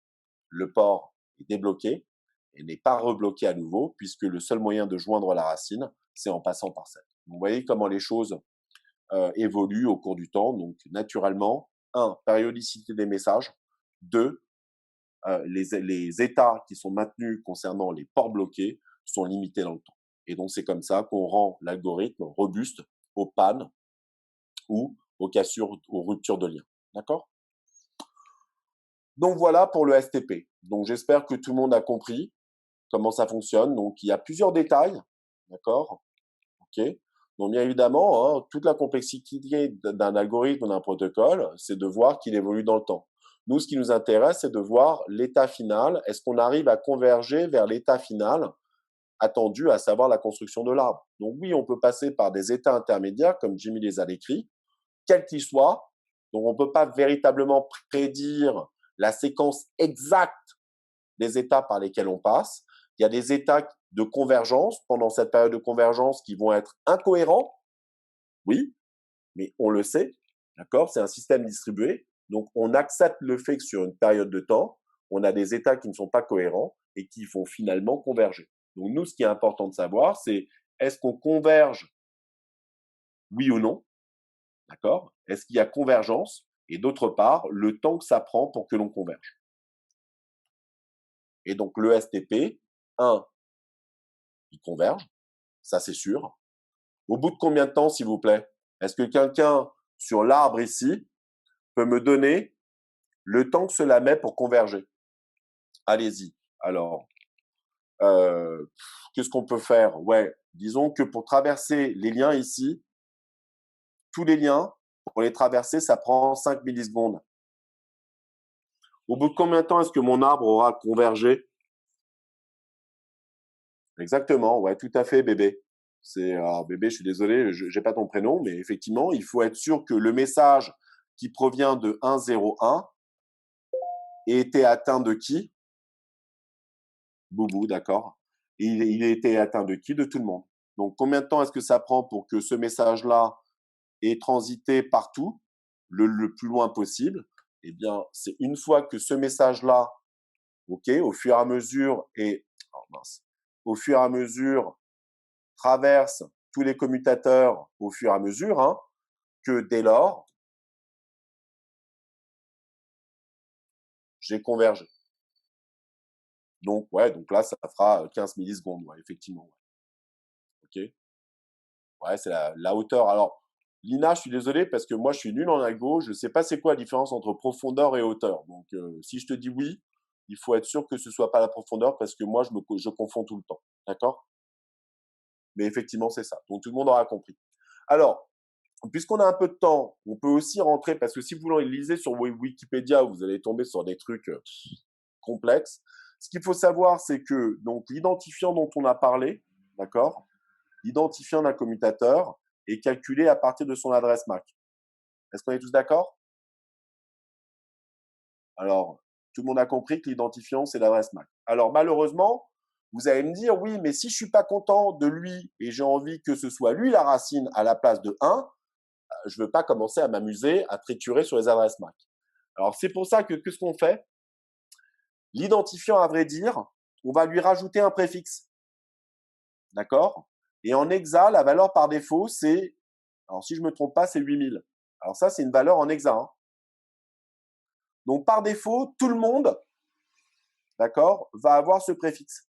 le port est débloqué et n'est pas rebloqué à nouveau, puisque le seul moyen de joindre la racine, c'est en passant par 7. Vous voyez comment les choses évoluent au cours du temps. Donc, naturellement, 1, périodicité des messages. 2, les états qui sont maintenus concernant les ports bloqués sont limités dans le temps. Et donc, c'est comme ça qu'on rend l'algorithme robuste aux pannes ou aux cassures, aux ruptures de lien. D'accord? Donc, voilà pour le STP. Donc, j'espère que tout le monde a compris comment ça fonctionne. Donc, il y a plusieurs détails. D'accord? OK? Donc, bien évidemment, hein, toute la complexité d'un algorithme, d'un protocole, c'est de voir qu'il évolue dans le temps. Nous, ce qui nous intéresse, c'est de voir l'état final. Est-ce qu'on arrive à converger vers l'état final attendu, à savoir la construction de l'arbre? Donc oui, on peut passer par des états intermédiaires, comme Jimmy les a décrits, quels qu'ils soient. Donc on ne peut pas véritablement prédire la séquence exacte des états par lesquels on passe. Il y a des états de convergence pendant cette période de convergence qui vont être incohérents, oui, mais on le sait, d'accord? C'est un système distribué, donc on accepte le fait que sur une période de temps, on a des états qui ne sont pas cohérents et qui vont finalement converger. Donc nous, ce qui est important de savoir, c'est est-ce qu'on converge, oui ou non, d'accord? Est-ce qu'il y a convergence? Et d'autre part, le temps que ça prend pour que l'on converge. Et donc le STP, 1, il converge, ça c'est sûr. Au bout de combien de temps, s'il vous plaît? Est-ce que quelqu'un sur l'arbre ici peut me donner le temps que cela met pour converger? Allez-y. Alors, qu'est-ce qu'on peut faire? Ouais, disons que pour traverser les liens ici, tous les liens, pour les traverser, ça prend 5 millisecondes. Au bout de combien de temps est-ce que mon arbre aura convergé? Exactement, ouais, tout à fait, bébé. Alors bébé, je suis désolé, je n'ai pas ton prénom, mais effectivement, il faut être sûr que le message qui provient de 101 ait été atteint de qui? Boubou, d'accord. Il a été atteint de qui? De tout le monde. Donc, combien de temps est-ce que ça prend pour que ce message-là ait transité partout, le plus loin possible? eh bien, c'est une fois que ce message-là, ok, au fur et à mesure, oh mince, au fur et à mesure, traverse tous les commutateurs au fur et à mesure, hein, que dès lors, j'ai convergé. Donc, ouais, donc là, ça fera 15 millisecondes, ouais, effectivement. Ouais. Ok. Ouais, c'est la hauteur. Alors, Lina, je suis désolé parce que moi, je suis nul en algo. Je ne sais pas c'est quoi la différence entre profondeur et hauteur. Donc, si je te dis oui, il faut être sûr que ce soit pas la profondeur parce que moi, je confonds tout le temps. D'accord? Mais effectivement, c'est ça. Donc, tout le monde aura compris. Alors, puisqu'on a un peu de temps, on peut aussi rentrer, parce que si vous lisez sur Wikipédia, vous allez tomber sur des trucs complexes. Ce qu'il faut savoir, c'est que donc l'identifiant dont on a parlé, d'accord, l'identifiant d'un commutateur est calculé à partir de son adresse MAC. Est-ce qu'on est tous d'accord? Alors, tout le monde a compris que l'identifiant, c'est l'adresse MAC. Alors, malheureusement, vous allez me dire, oui, mais si je suis pas content de lui et j'ai envie que ce soit lui la racine à la place de 1, je veux pas commencer à m'amuser à triturer sur les adresses MAC. Alors, c'est pour ça que qu'est-ce qu'on fait? L'identifiant, à vrai dire, on va lui rajouter un préfixe. D'accord? Et en hexa, la valeur par défaut, c'est, alors si je me trompe pas, c'est 8000. Alors ça, c'est une valeur en hexa. Hein. Donc par défaut, tout le monde, d'accord, va avoir ce préfixe.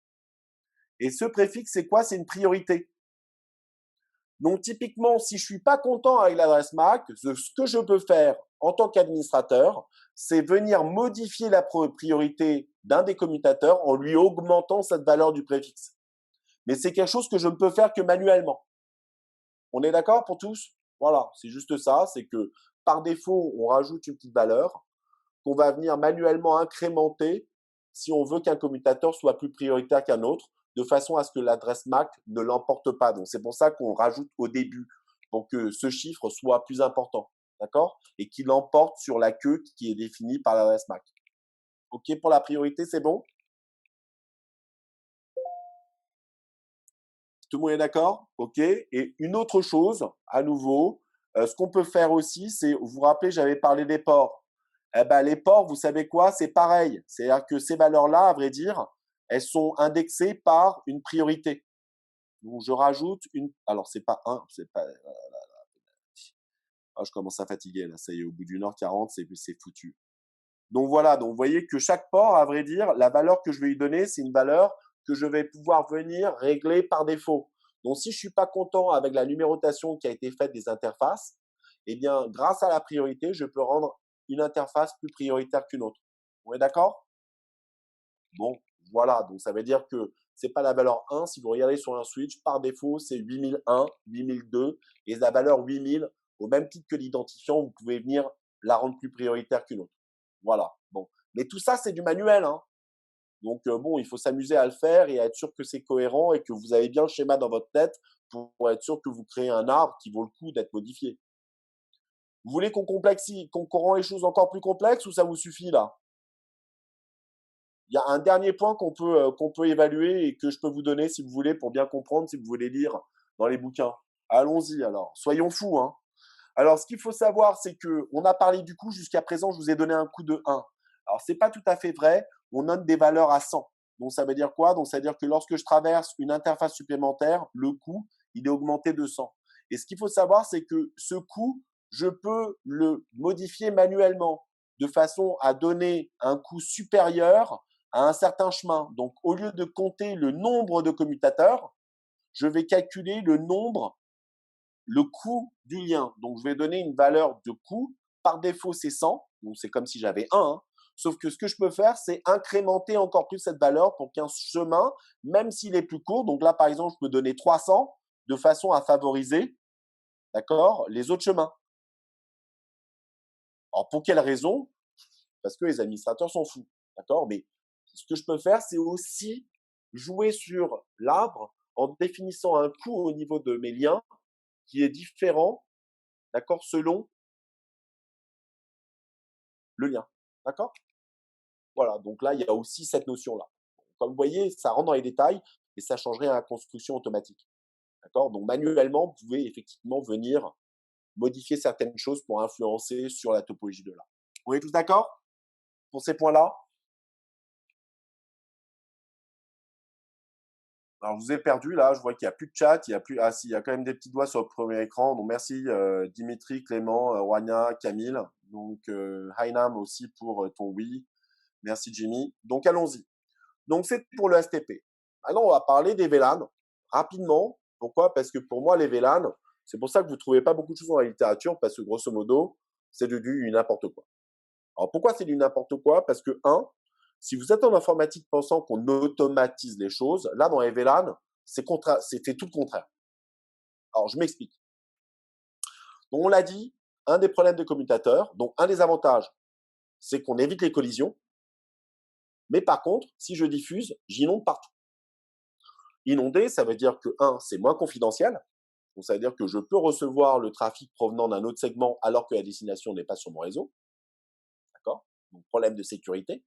Et ce préfixe, c'est quoi? C'est une priorité. Donc typiquement, si je suis pas content avec l'adresse MAC, ce que je peux faire en tant qu'administrateur, c'est venir modifier la priorité d'un des commutateurs en lui augmentant cette valeur du préfixe. Mais c'est quelque chose que je ne peux faire que manuellement. On est d'accord pour tous? Voilà, c'est juste ça, c'est que par défaut, on rajoute une petite valeur qu'on va venir manuellement incrémenter si on veut qu'un commutateur soit plus prioritaire qu'un autre, de façon à ce que l'adresse MAC ne l'emporte pas. Donc c'est pour ça qu'on rajoute au début, pour que ce chiffre soit plus important, d'accord? Et qu'il l'emporte sur la queue qui est définie par l'adresse MAC. OK pour la priorité, c'est bon? Tout le monde est d'accord? OK. Et une autre chose, à nouveau, ce qu'on peut faire aussi, c'est, vous vous rappelez, j'avais parlé des ports. Eh ben, les ports, vous savez quoi? C'est pareil. C'est-à-dire que ces valeurs-là, à vrai dire, elles sont indexées par une priorité. Donc, je rajoute une. Alors, c'est pas un, c'est pas. Ah, je commence à fatiguer là. Ça y est, au bout d'une heure 40, c'est foutu. Donc voilà. Donc, vous voyez que chaque port, à vrai dire, la valeur que je vais lui donner, c'est une valeur que je vais pouvoir venir régler par défaut. Donc, si je suis pas content avec la numérotation qui a été faite des interfaces, eh bien, grâce à la priorité, je peux rendre une interface plus prioritaire qu'une autre. On est d'accord? Bon, voilà. Donc, ça veut dire que c'est pas la valeur 1. Si vous regardez sur un switch, par défaut, c'est 8001, 8002. Et la valeur 8000, au même titre que l'identifiant, vous pouvez venir la rendre plus prioritaire qu'une autre. Voilà. Bon. Mais tout ça, c'est du manuel. Hein. Donc, bon, il faut s'amuser à le faire et à être sûr que c'est cohérent et que vous avez bien le schéma dans votre tête pour être sûr que vous créez un arbre qui vaut le coup d'être modifié. Vous voulez qu'on rend les choses encore plus complexes ou ça vous suffit là? Il y a un dernier point qu'on peut évaluer et que je peux vous donner si vous voulez pour bien comprendre, si vous voulez lire dans les bouquins. Allons-y alors, soyons fous. Hein. Alors, ce qu'il faut savoir, c'est que on a parlé du coût jusqu'à présent, je vous ai donné un coût de 1. Alors, c'est pas tout à fait vrai. On note des valeurs à 100. Donc, ça veut dire quoi? Donc, ça veut dire que lorsque je traverse une interface supplémentaire, le coût, il est augmenté de 100. Et ce qu'il faut savoir, c'est que ce coût, je peux le modifier manuellement de façon à donner un coût supérieur à un certain chemin. Donc, au lieu de compter le nombre de commutateurs, je vais calculer le coût du lien. Donc, je vais donner une valeur de coût. Par défaut, c'est 100. Donc, c'est comme si j'avais 1. Hein. Sauf que ce que je peux faire, c'est incrémenter encore plus cette valeur pour qu'un chemin, même s'il est plus court, donc là, par exemple, je peux donner 300 de façon à favoriser, d'accord, les autres chemins. Alors, pour quelle raison? Parce que les administrateurs sont fous, d'accord? Mais ce que je peux faire, c'est aussi jouer sur l'arbre en définissant un coût au niveau de mes liens qui est différent, d'accord, selon le lien. D'accord? Voilà, donc là, il y a aussi cette notion-là. Comme vous voyez, ça rentre dans les détails et ça changerait à la construction automatique. D'accord? Donc manuellement, vous pouvez effectivement venir modifier certaines choses pour influencer sur la topologie de là. On est tous d'accord pour ces points-là? Alors, je vous ai perdu là, je vois qu'il n'y a plus de chat, il y a plus. Ah si, il y a quand même des petits doigts sur le premier écran. Donc merci Dimitri, Clément, Rania, Camille. Donc Hainam aussi pour ton oui. Merci Jimmy. Donc allons-y. Donc c'est pour le STP. Maintenant, on va parler des VLAN rapidement. Pourquoi? Parce que pour moi, les VLAN, c'est pour ça que vous ne trouvez pas beaucoup de choses dans la littérature, parce que grosso modo, c'est du n'importe quoi. Alors pourquoi c'est du n'importe quoi? Parce que, si vous êtes en informatique pensant qu'on automatise les choses, là, dans les VLAN, c'est tout le contraire. Alors, je m'explique. Donc, on l'a dit, un des problèmes des commutateurs, donc un des avantages, c'est qu'on évite les collisions. Mais par contre, si je diffuse, j'inonde partout. Inonder, ça veut dire que, c'est moins confidentiel. Donc, ça veut dire que je peux recevoir le trafic provenant d'un autre segment alors que la destination n'est pas sur mon réseau. D'accord? Donc, problème de sécurité.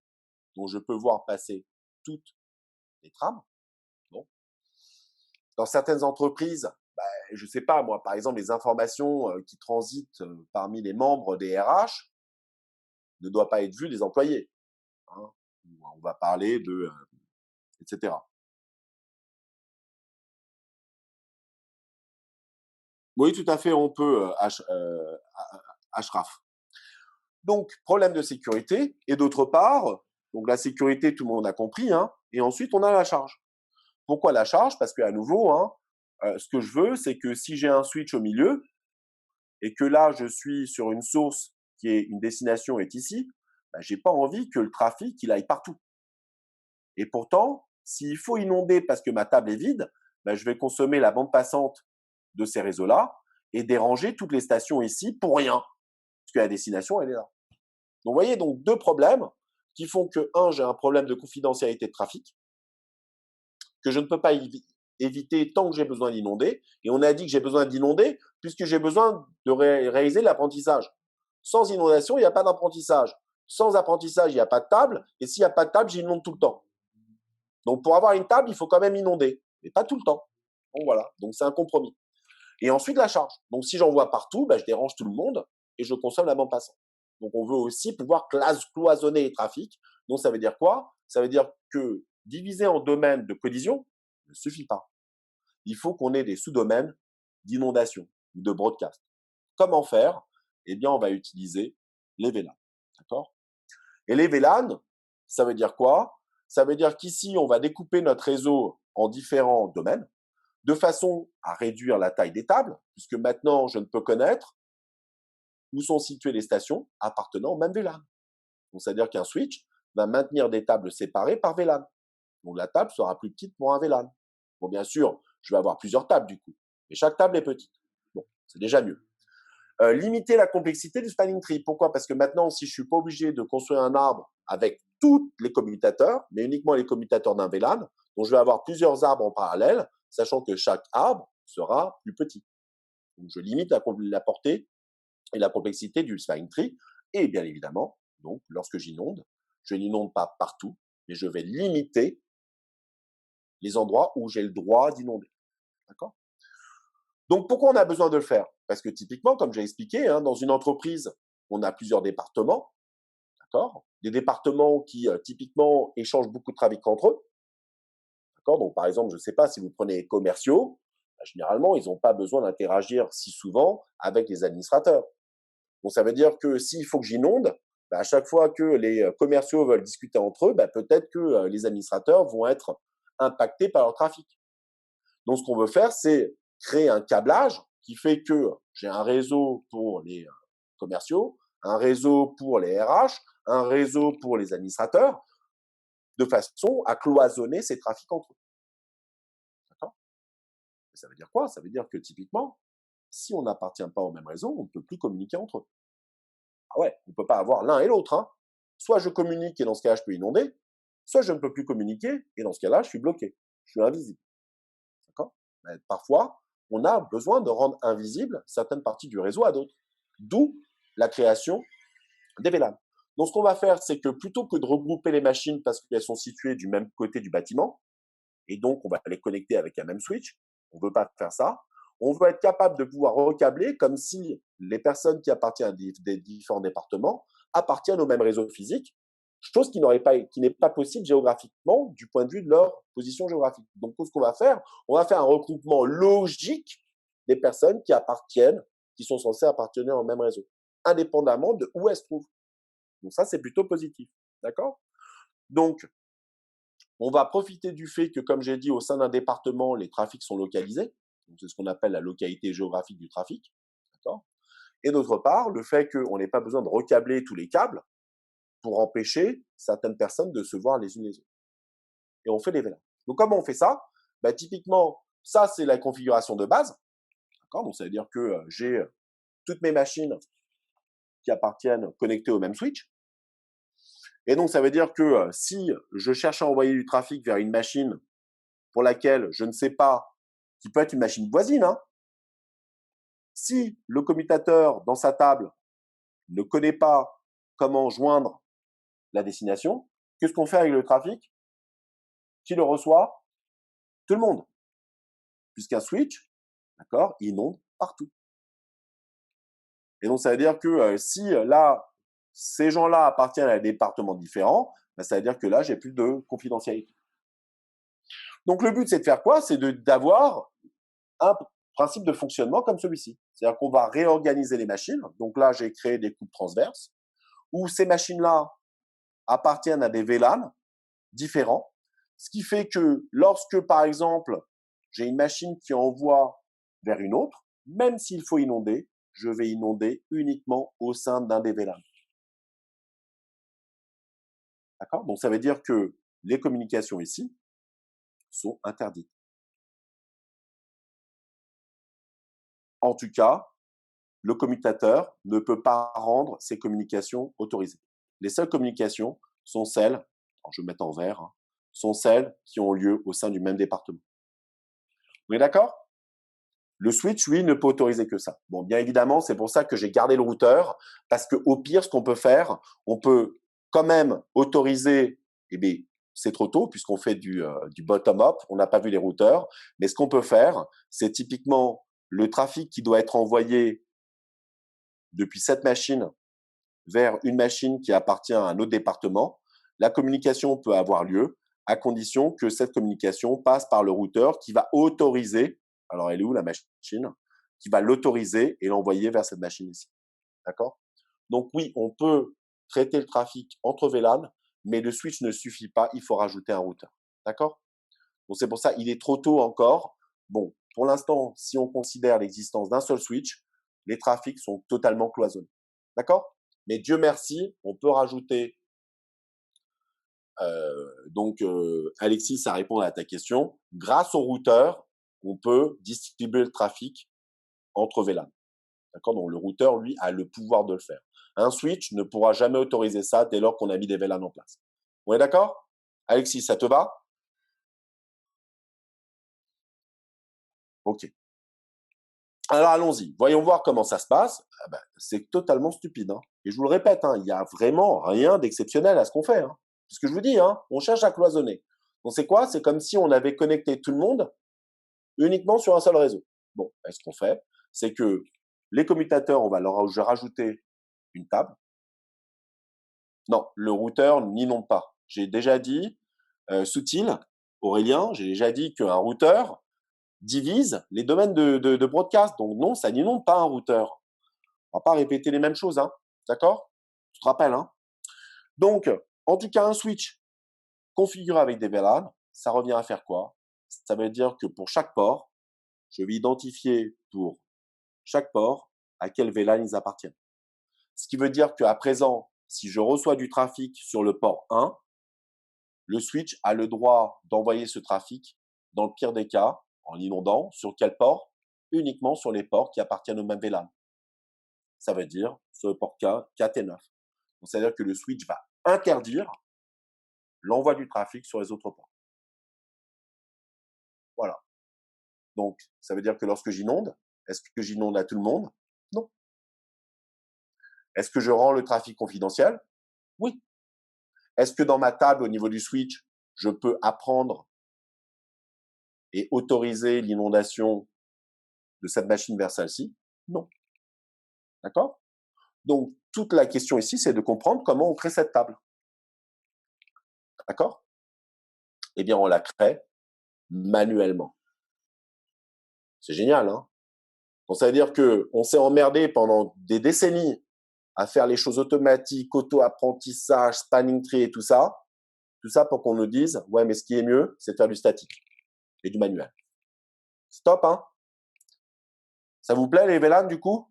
Donc, je peux voir passer toutes les trames. Bon. Dans certaines entreprises, je ne sais pas, moi, par exemple, les informations qui transitent parmi les membres des RH ne doivent pas être vues des employés. Hein. On va parler de, etc. Oui, tout à fait, on peut, Ashraf. Donc, problème de sécurité. Et d'autre part, donc la sécurité, tout le monde a compris. Hein, et ensuite, on a la charge. Pourquoi la charge? Parce qu'à nouveau, ce que je veux, c'est que si j'ai un switch au milieu, et que là, je suis sur une source qui est une destination est ici, je n'ai pas envie que le trafic il aille partout. Et pourtant, s'il faut inonder parce que ma table est vide, je vais consommer la bande passante de ces réseaux-là et déranger toutes les stations ici pour rien, parce que la destination, elle est là. Donc, vous voyez, donc deux problèmes qui font que, j'ai un problème de confidentialité de trafic, que je ne peux pas éviter tant que j'ai besoin d'inonder. Et on a dit que j'ai besoin d'inonder puisque j'ai besoin de réaliser l'apprentissage. Sans inondation, il n'y a pas d'apprentissage. Sans apprentissage, il n'y a pas de table. Et s'il n'y a pas de table, j'inonde tout le temps. Donc, pour avoir une table, il faut quand même inonder, mais pas tout le temps. Donc, voilà. Donc, c'est un compromis. Et ensuite, la charge. Donc, si j'envoie partout, je dérange tout le monde et je consomme la bande passante. Donc, on veut aussi pouvoir cloisonner les trafics. Donc, ça veut dire quoi? Ça veut dire que diviser en domaines de collision ne suffit pas. Il faut qu'on ait des sous-domaines d'inondation ou de broadcast. Comment faire? Eh bien, on va utiliser les VLAN. D'accord? Et les VLAN, ça veut dire quoi? Ça veut dire qu'ici, on va découper notre réseau en différents domaines de façon à réduire la taille des tables, puisque maintenant, je ne peux connaître où sont situées les stations appartenant au même VLAN. Donc, c'est-à-dire qu'un switch va maintenir des tables séparées par VLAN. Donc, la table sera plus petite pour un VLAN. Bon, bien sûr, je vais avoir plusieurs tables du coup, mais chaque table est petite. Bon, c'est déjà mieux. Limiter la complexité du spanning tree. Pourquoi? Parce que maintenant, si je suis pas obligé de construire un arbre avec tous les commutateurs, mais uniquement les commutateurs d'un VLAN, donc je vais avoir plusieurs arbres en parallèle, sachant que chaque arbre sera plus petit. Donc, je limite la portée et la complexité du spanning tree. Et bien évidemment, donc, lorsque j'inonde, je n'inonde pas partout, mais je vais limiter les endroits où j'ai le droit d'inonder. D'accord? Donc, pourquoi on a besoin de le faire? Parce que typiquement, comme j'ai expliqué, dans une entreprise, on a plusieurs départements, d'accord? Des départements qui, typiquement, échangent beaucoup de trafic entre eux, d'accord? Donc, par exemple, je ne sais pas si vous prenez les commerciaux, généralement, ils n'ont pas besoin d'interagir si souvent avec les administrateurs. Donc, ça veut dire que s'il faut que j'inonde, à chaque fois que les commerciaux veulent discuter entre eux, peut-être que les administrateurs vont être impactés par leur trafic. Donc, ce qu'on veut faire, c'est créer un câblage qui fait que j'ai un réseau pour les commerciaux, un réseau pour les RH, un réseau pour les administrateurs, de façon à cloisonner ces trafics entre eux. D'accord? Ça veut dire quoi? Ça veut dire que typiquement, si on n'appartient pas au même réseau, on ne peut plus communiquer entre eux. Ah ouais, on ne peut pas avoir l'un et l'autre. Soit je communique et dans ce cas-là, je peux inonder, soit je ne peux plus communiquer et dans ce cas-là, je suis bloqué. Je suis invisible. D'accord? Parfois, on a besoin de rendre invisible certaines parties du réseau à d'autres. D'où la création des VLAN. Donc, ce qu'on va faire, c'est que plutôt que de regrouper les machines parce qu'elles sont situées du même côté du bâtiment, et donc on va les connecter avec un même switch, on ne veut pas faire ça. On veut être capable de pouvoir recabler comme si les personnes qui appartiennent à des différents départements appartiennent au même réseau physique, chose qui n'est pas possible géographiquement du point de vue de leur position géographique. Donc, ce qu'on va faire, on va faire un regroupement logique des personnes qui sont censées appartenir au même réseau, indépendamment de où elles se trouvent. Donc ça, c'est plutôt positif. D'accord? Donc, on va profiter du fait que, comme j'ai dit, au sein d'un département, les trafics sont localisés. C'est ce qu'on appelle la localité géographique du trafic. D'accord? Et d'autre part, le fait qu'on n'ait pas besoin de recabler tous les câbles pour empêcher certaines personnes de se voir les unes les autres. Et on fait des VLAN. Donc, comment on fait ça? Typiquement, ça, c'est la configuration de base. D'accord? Donc, ça veut dire que j'ai toutes mes machines qui appartiennent connectées au même switch. Et donc, ça veut dire que si je cherche à envoyer du trafic vers une machine pour laquelle je ne sais pas, qui peut être une machine voisine, hein, si le commutateur dans sa table ne connaît pas comment joindre la destination, qu'est-ce qu'on fait avec le trafic? Qui le reçoit? Tout le monde. Puisqu'un switch, d'accord, il inonde partout. Et donc, ça veut dire que si là, ces gens-là appartiennent à des départements différents, ça veut dire que là, j'ai plus de confidentialité. Donc, le but, c'est de faire quoi? C'est d'avoir un principe de fonctionnement comme celui-ci. C'est-à-dire qu'on va réorganiser les machines. Donc là, j'ai créé des coupes transverses où ces machines-là appartiennent à des VLAN différents. Ce qui fait que lorsque, par exemple, j'ai une machine qui envoie vers une autre, même s'il faut inonder, je vais inonder uniquement au sein d'un des VLAN. D'accord? Donc, ça veut dire que les communications ici sont interdites. En tout cas, le commutateur ne peut pas rendre ces communications autorisées. Les seules communications sont celles, alors je vais mettre en vert, hein, sont celles qui ont lieu au sein du même département. Vous êtes d'accord? Le switch, lui, ne peut autoriser que ça. Bon, bien évidemment, c'est pour ça que j'ai gardé le routeur, parce qu'au pire, ce qu'on peut faire, on peut quand même autoriser, eh bien, c'est trop tôt puisqu'on fait du bottom-up, on n'a pas vu les routeurs, mais ce qu'on peut faire, c'est typiquement le trafic qui doit être envoyé depuis cette machine vers une machine qui appartient à un autre département. La communication peut avoir lieu à condition que cette communication passe par le routeur qui va autoriser, alors elle est où la machine, qui va l'autoriser et l'envoyer vers cette machine ici. D'accord? Donc oui, on peut traiter le trafic entre VLAN, mais le switch ne suffit pas, il faut rajouter un routeur. D'accord? Donc c'est pour ça, il est trop tôt encore. Bon, pour l'instant, si on considère l'existence d'un seul switch, les trafics sont totalement cloisonnés. D'accord? Mais Dieu merci, on peut rajouter. Alexis, ça répond à ta question. Grâce au routeur, on peut distribuer le trafic entre VLAN. D'accord? Donc le routeur, lui, a le pouvoir de le faire. Un switch ne pourra jamais autoriser ça dès lors qu'on a mis des VLAN en place. On est d'accord? Alexis, ça te va? Ok. Alors allons-y, voyons voir comment ça se passe. C'est totalement stupide. Hein. Et je vous le répète, hein, il n'y a vraiment rien d'exceptionnel à ce qu'on fait. Hein. C'est ce que je vous dis, hein, on cherche à cloisonner. Donc c'est quoi? C'est comme si on avait connecté tout le monde uniquement sur un seul réseau. Bon, ce qu'on fait, c'est que les commutateurs, on va leur rajouter une table. Non, le routeur n'inonde pas. J'ai déjà dit, Soutil, Aurélien, j'ai déjà dit qu'un routeur divise les domaines de broadcast. Donc non, ça n'inonde pas un routeur. On va pas répéter les mêmes choses, hein. D'accord? Tu te rappelles, hein? Donc, en tout cas, un switch configuré avec des VLAN, ça revient à faire quoi? Ça veut dire que pour chaque port, je vais identifier pour chaque port à quel VLAN ils appartiennent. Ce qui veut dire qu'à présent, si je reçois du trafic sur le port 1, le switch a le droit d'envoyer ce trafic, dans le pire des cas, en inondant, sur quel port? Uniquement sur les ports qui appartiennent au même VLAN. Ça veut dire sur le port 4 et 9. Donc, c'est-à-dire que le switch va interdire l'envoi du trafic sur les autres ports. Voilà. Donc, ça veut dire que lorsque j'inonde, est-ce que j'inonde à tout le monde? Non. Est-ce que je rends le trafic confidentiel? Oui. Est-ce que dans ma table, au niveau du switch, je peux apprendre et autoriser l'inondation de cette machine vers celle-ci? Non. D'accord? Donc, toute la question ici, c'est de comprendre comment on crée cette table. D'accord? Eh bien, on la crée manuellement. C'est génial, hein? Donc, ça veut dire qu'on s'est emmerdé pendant des décennies à faire les choses automatiques, auto-apprentissage, spanning tree et tout ça. Tout ça pour qu'on nous dise, ouais, mais ce qui est mieux, c'est de faire du statique et du manuel. Stop, hein? Ça vous plaît, les VLAN, du coup?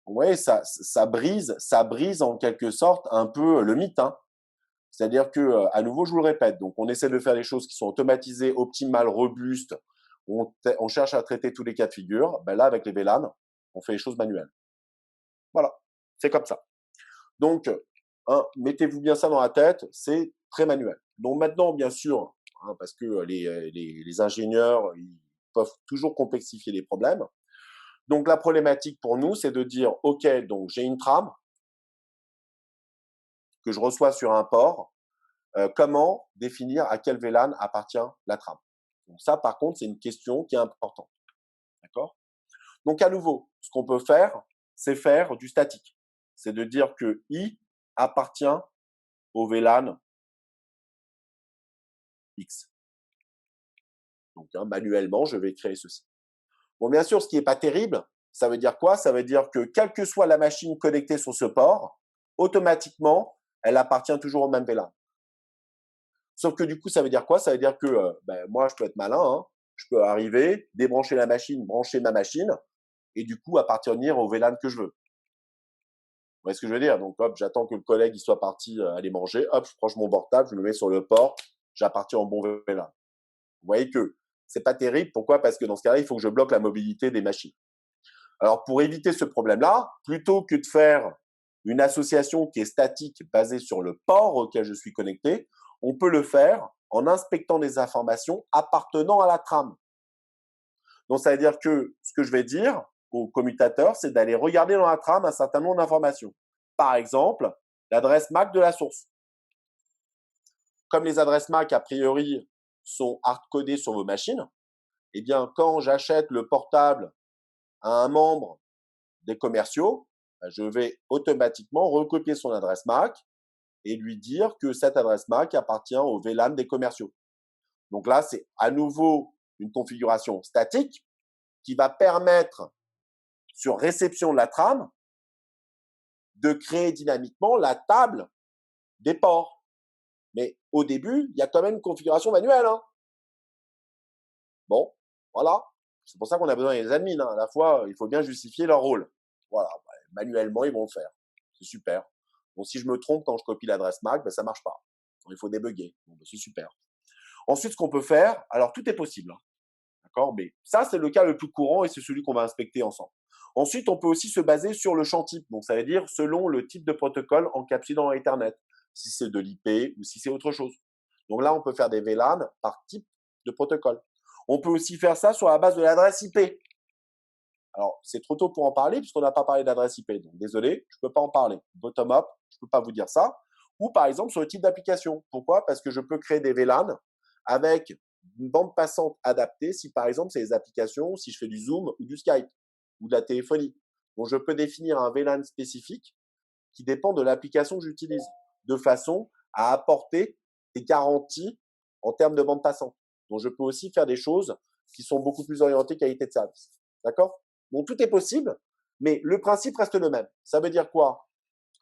Oui, ça brise en quelque sorte un peu le mythe, hein. C'est-à-dire que, à nouveau, je vous le répète, donc on essaie de faire des choses qui sont automatisées, optimales, robustes. On cherche à traiter tous les cas de figure. Ben là, avec les VLAN, on fait les choses manuelles. Voilà, c'est comme ça. Donc, hein, mettez-vous bien ça dans la tête, c'est très manuel. Donc maintenant, bien sûr, hein, parce que les ingénieurs, ils peuvent toujours complexifier les problèmes. Donc la problématique pour nous, c'est de dire, OK, donc j'ai une trame que je reçois sur un port. Comment définir à quel VLAN appartient la trame? Donc ça, par contre, c'est une question qui est importante. D'accord? Donc à nouveau, ce qu'on peut faire, c'est faire du statique. C'est de dire que I appartient au VLAN X. Donc manuellement, je vais créer ceci. Bon, bien sûr, ce qui n'est pas terrible, ça veut dire quoi? Ça veut dire que quelle que soit la machine connectée sur ce port, automatiquement, elle appartient toujours au même VLAN. Sauf que du coup, ça veut dire quoi? Ça veut dire que moi, je peux être malin, hein. Je peux arriver, débrancher la machine, brancher ma machine, et du coup appartenir au VLAN que je veux. Vous voyez ce que je veux dire? Donc, hop, j'attends que le collègue il soit parti aller manger. Hop, je branche mon portable, je me mets sur le port, j'appartiens au bon VLAN. Vous voyez que c'est pas terrible. Pourquoi? Parce que dans ce cas-là, il faut que je bloque la mobilité des machines. Alors, pour éviter ce problème-là, plutôt que de faire une association qui est statique basée sur le port auquel je suis connecté, on peut le faire en inspectant des informations appartenant à la trame. Donc, ça veut dire que ce que je vais dire au commutateur, c'est d'aller regarder dans la trame un certain nombre d'informations. Par exemple, l'adresse MAC de la source. Comme les adresses MAC, a priori, sont hard-codées sur vos machines, eh bien, quand j'achète le portable à un membre des commerciaux, je vais automatiquement recopier son adresse MAC et lui dire que cette adresse MAC appartient au VLAN des commerciaux. Donc là, c'est à nouveau une configuration statique qui va permettre, sur réception de la trame, de créer dynamiquement la table des ports. Mais au début, il y a quand même une configuration manuelle, hein. Bon, voilà. C'est pour ça qu'on a besoin des admins, hein. À la fois, il faut bien justifier leur rôle. Voilà, manuellement, ils vont le faire. C'est super. Bon, si je me trompe quand je copie l'adresse MAC, ça marche pas. Il faut débugger. Bon, c'est super. Ensuite, ce qu'on peut faire, alors tout est possible, hein. D'accord? Mais ça, c'est le cas le plus courant et c'est celui qu'on va inspecter ensemble. Ensuite, on peut aussi se baser sur le champ type. Donc, ça veut dire selon le type de protocole encapsulé dans Ethernet. Si c'est de l'IP ou si c'est autre chose. Donc là, on peut faire des VLAN par type de protocole. On peut aussi faire ça sur la base de l'adresse IP. Alors, c'est trop tôt pour en parler puisqu'on n'a pas parlé d'adresse IP. Donc, désolé, je ne peux pas en parler. Bottom-up, je ne peux pas vous dire ça. Ou par exemple, sur le type d'application. Pourquoi? Parce que je peux créer des VLAN avec une bande passante adaptée si, par exemple, c'est des applications, si je fais du Zoom ou du Skype ou de la téléphonie. Donc, je peux définir un VLAN spécifique qui dépend de l'application que j'utilise de façon à apporter des garanties en termes de bande passante. Donc, je peux aussi faire des choses qui sont beaucoup plus orientées qualité de service. D'accord? Donc, tout est possible, mais le principe reste le même. Ça veut dire quoi?